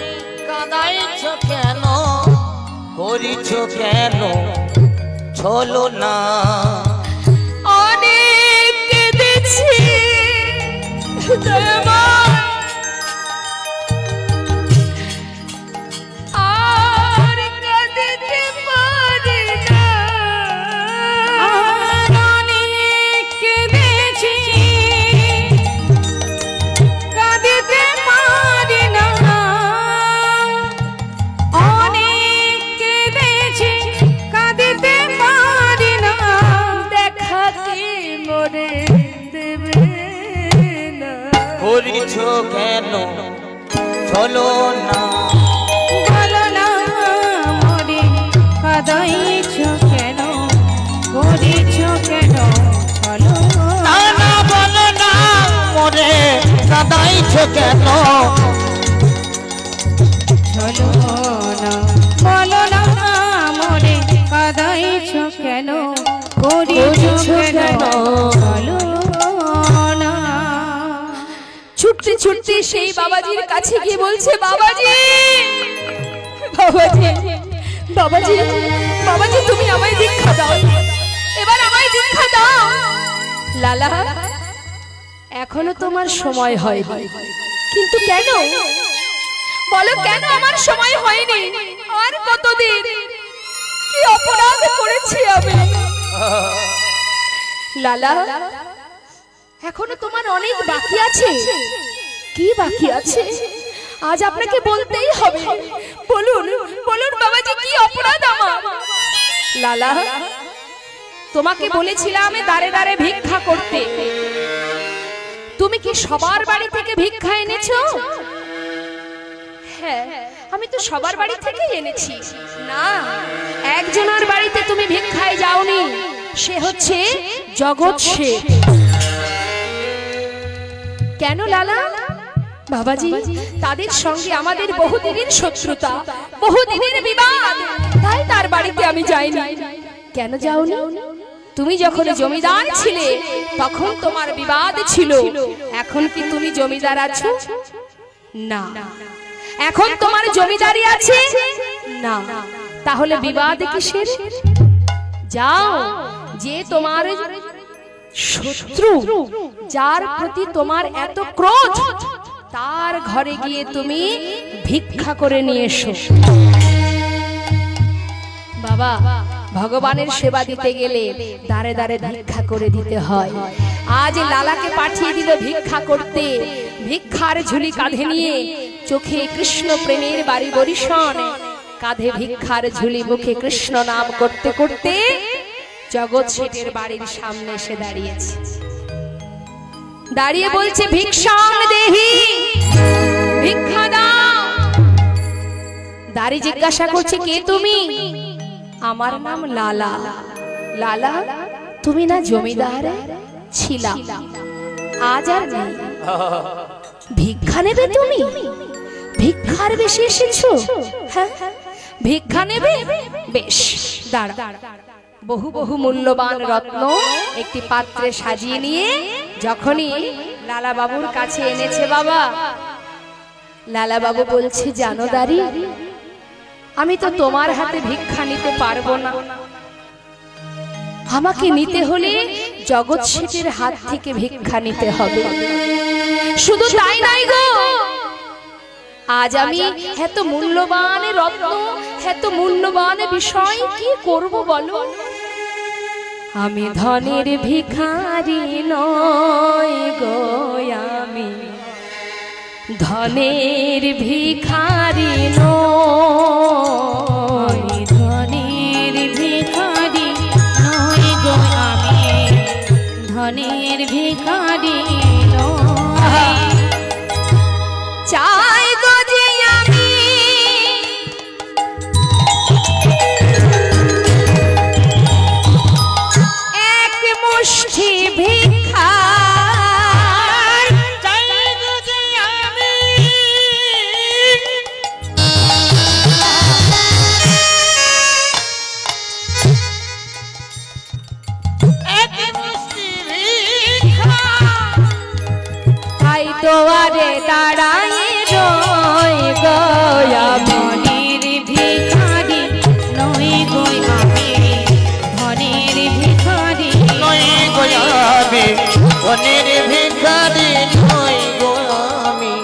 কাঁদাইছ কেন, করিছ কেন চলো না? অনেক কেঁদেছি আর কাঁদিতে পারি না। আর অনেক কেঁদেছি, কাঁদিতে পারি না। অনেক কেঁদেছি, কাঁদিতে পারি না। দেখা কি মরে দেবে না? করিছ কেন চলো না? বলো না মরে কাঁদাইছ কেন, করেছ কেন বলো না না বলো না মোরে কাঁদাইছ কেন, চলো না। বলো না মরে কাঁদাইছ কেন, করেছ কেন বলো না। ছুটতে ছুটতে সেই বাবাজির কাছে গিয়ে বলছে, বাবাজি, বাবাজি, বাবাজি, বাবাজি, তুমি আমায় দীক্ষা দাও, এবার আমায় দীক্ষা দাও। লালা, এখনো তোমার সময় হয়নি, কিন্তু কেন বলো, কেন আমার সময় হয়নি? আর কতদিন? কি অপরাধ করেছি আমি? লালা, এখনো তোমার অনেক বাকি আছে। কি বাকি আছে? আজ আপনাকে বলতেই হবে। বলুন, বলুন বাবাজি, কি অপরাধ আমার? লালা, তোমাকে বলেছিলাম দাঁড়ে দাঁড়ে ভিক্ষা করতে। তুমি কি সবার বাড়ি থেকে ভিক্ষা এনেছো? হ্যাঁ, আমি তো সবার বাড়ি থেকেই এনেছি। না, একজনের বাড়িতে তুমি ভিক্ষায় যাওনি, সে হচ্ছে জগৎ শেঠ। কেন লালা? বাবাজি, তাদের সঙ্গে আমাদের বহুদিনের শত্রুতা, বহুদিনের বিবাদ, তাই তার বাড়িতে আমি যাইনি। কেন যাওনি? তুমি যখন জমিদার ছিলে তখন তোমার বিবাদ ছিল। এখন কি তুমি জমিদার আছো? না। এখন তোমার জমিদারি আছে? না। তাহলে বিবাদ কিসের? যাও, যে তোমার শত্রু, যার প্রতি তোমার এত ক্রোধ, তার ঘরে গিয়ে তুমি ভিক্ষা করে নিয়ে এসো। বাবা, ভগবানের সেবা দিতে গেলে দাঁড়ে দাঁড়ে ভিক্ষা করে দিতে হয়। আজ লালাকে পাঠিয়ে দিল ভিক্ষা করতে। ভিক্ষার ঝুলি কাঁধে নিয়ে, চোখে কৃষ্ণ প্রেমের বাড়ি বরিশন, কাঁধে ভিক্ষার ঝুলি, মুখে কৃষ্ণ নাম করতে করতে জগৎ শেঠের বাড়ির সামনে এসে দাঁড়িয়েছে। দাঁড়িয়ে বলছে, ভিক্ষাং দেহি, ভিক্ষা দাও। দাঁড়ি জিজ্ঞাসা করছে, কে তুমি? আমার নাম লালা। লালা, তুমি না জমিদার ছিলা, আজ আর নেই। ভিক্ষা নেবে তুমি? ভিক্ষার বেশি এসেছো? হ্যাঁ, ভিক্ষা নেবে? বেশ, দাঁড়া। বহু বহু মূল্যবান রত্ন একটি পাত্রে সাজিয়ে নিয়ে যখনই লালা বাবুর কাছে এনেছে, বাবা, লালা বাবু বলছে, জানো দাঁড়ি, আমি তো তোমার হাতে ভিক্ষা নিতে পারবো না। আমাকে নিতে হলে জগৎ শেঠের হাত থেকে ভিক্ষা নিতে হবে। শুধু তাই নাই গো, আজ আমি এত মূল্যবান রত্ন, এত মূল্যবান বিষয় কি করব বলো? আমি ধনের ভিখারি নই গো, আমি ধনের ভিখারি নই, ধনের ভিখারি নই গো, আমি ধনের ভিখারি নই। চাই গো যে আমি এক মুষ্টি ভিক্ষা, তাই তোয়ারে দাঁড়াই রই গো, ধনের ভিখারি নই গো, আমি ধনের ভিখারি নই গো আমি, ধনের ভিখারি নই গো আমি,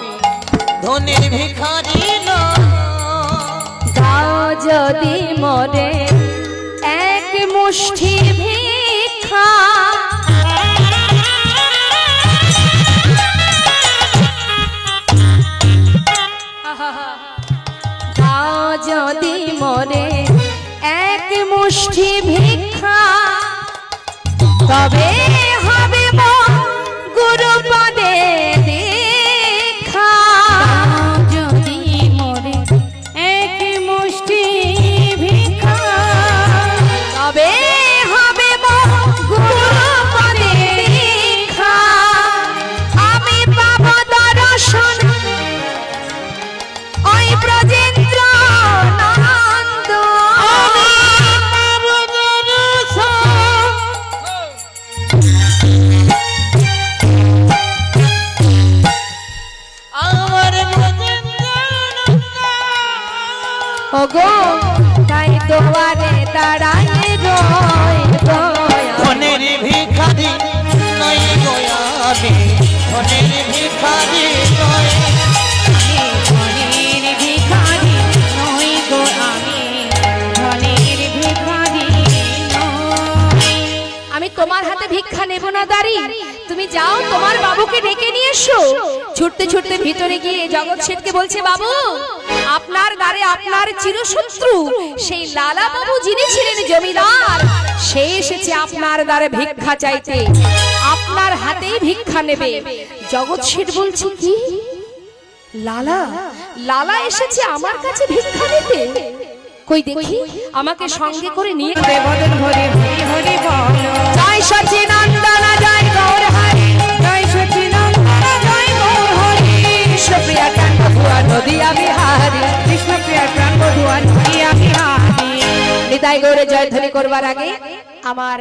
ধনের ভিখারি নই। দাও যদি মরে এক মুষ্টি ভিক্ষা, দাও যদি মরে এক মুষ্টি ভিক্ষা, তবে হবে মন গুরুপদে দীক্ষা। যদি মরে এক মুষ্টি ভিক্ষা, তবে হবে মন গুরুপদে দীক্ষা। আমি পাব দর্শন ওই ব্রজেন্দ্র নন্দ, আমি পাব দর্শন আমার ওগো তাই তোমারে দাঁড়াই রই গো, ধনের ভিখারি নই গো আমি, ধনের ভিখারি নই। ধনের ভিখারি নই গো, আমি ধনের ভিখারি নই। আমি তোমার হাতে ভিক্ষা নেব না দাঁড়ি, তুমি যাও তোমার বাবুকে ডেকে নিয়ে এসো। ছুটতে ছুটতে ভিতরে গিয়ে জগৎ শেঠকে বলছে, বাবু আপনার দ্বারে আপনার চিরশত্রু সেই লালা বাবু যিনি ছিলেন জমিদার, সে এসেছে আপনার দ্বারে ভিক্ষা চাইতে, আপনার হাতেই ভিক্ষা নেবে। জগৎ শেঠ বলছে, কি লালা? লালা এসেছে আমার কাছে ভিক্ষা নিতে? কই দেখি, আমাকে সঙ্গে করে নিয়ে। বদন হরি হরি হরি বল, জয় সচিনন্দন জয় গৌর হরি, জয় সচিনন্দন জয় গৌর হরি, কৃষ্ণপ্রিয়া কান্ত ভুয়া নদিয়া বিহারী, কৃষ্ণপ্রিয়ার প্রাণ বধুয়া নদিয়া বিহারী। নিতাই গৌরে জয়ধ্বনি করবার আগে আমার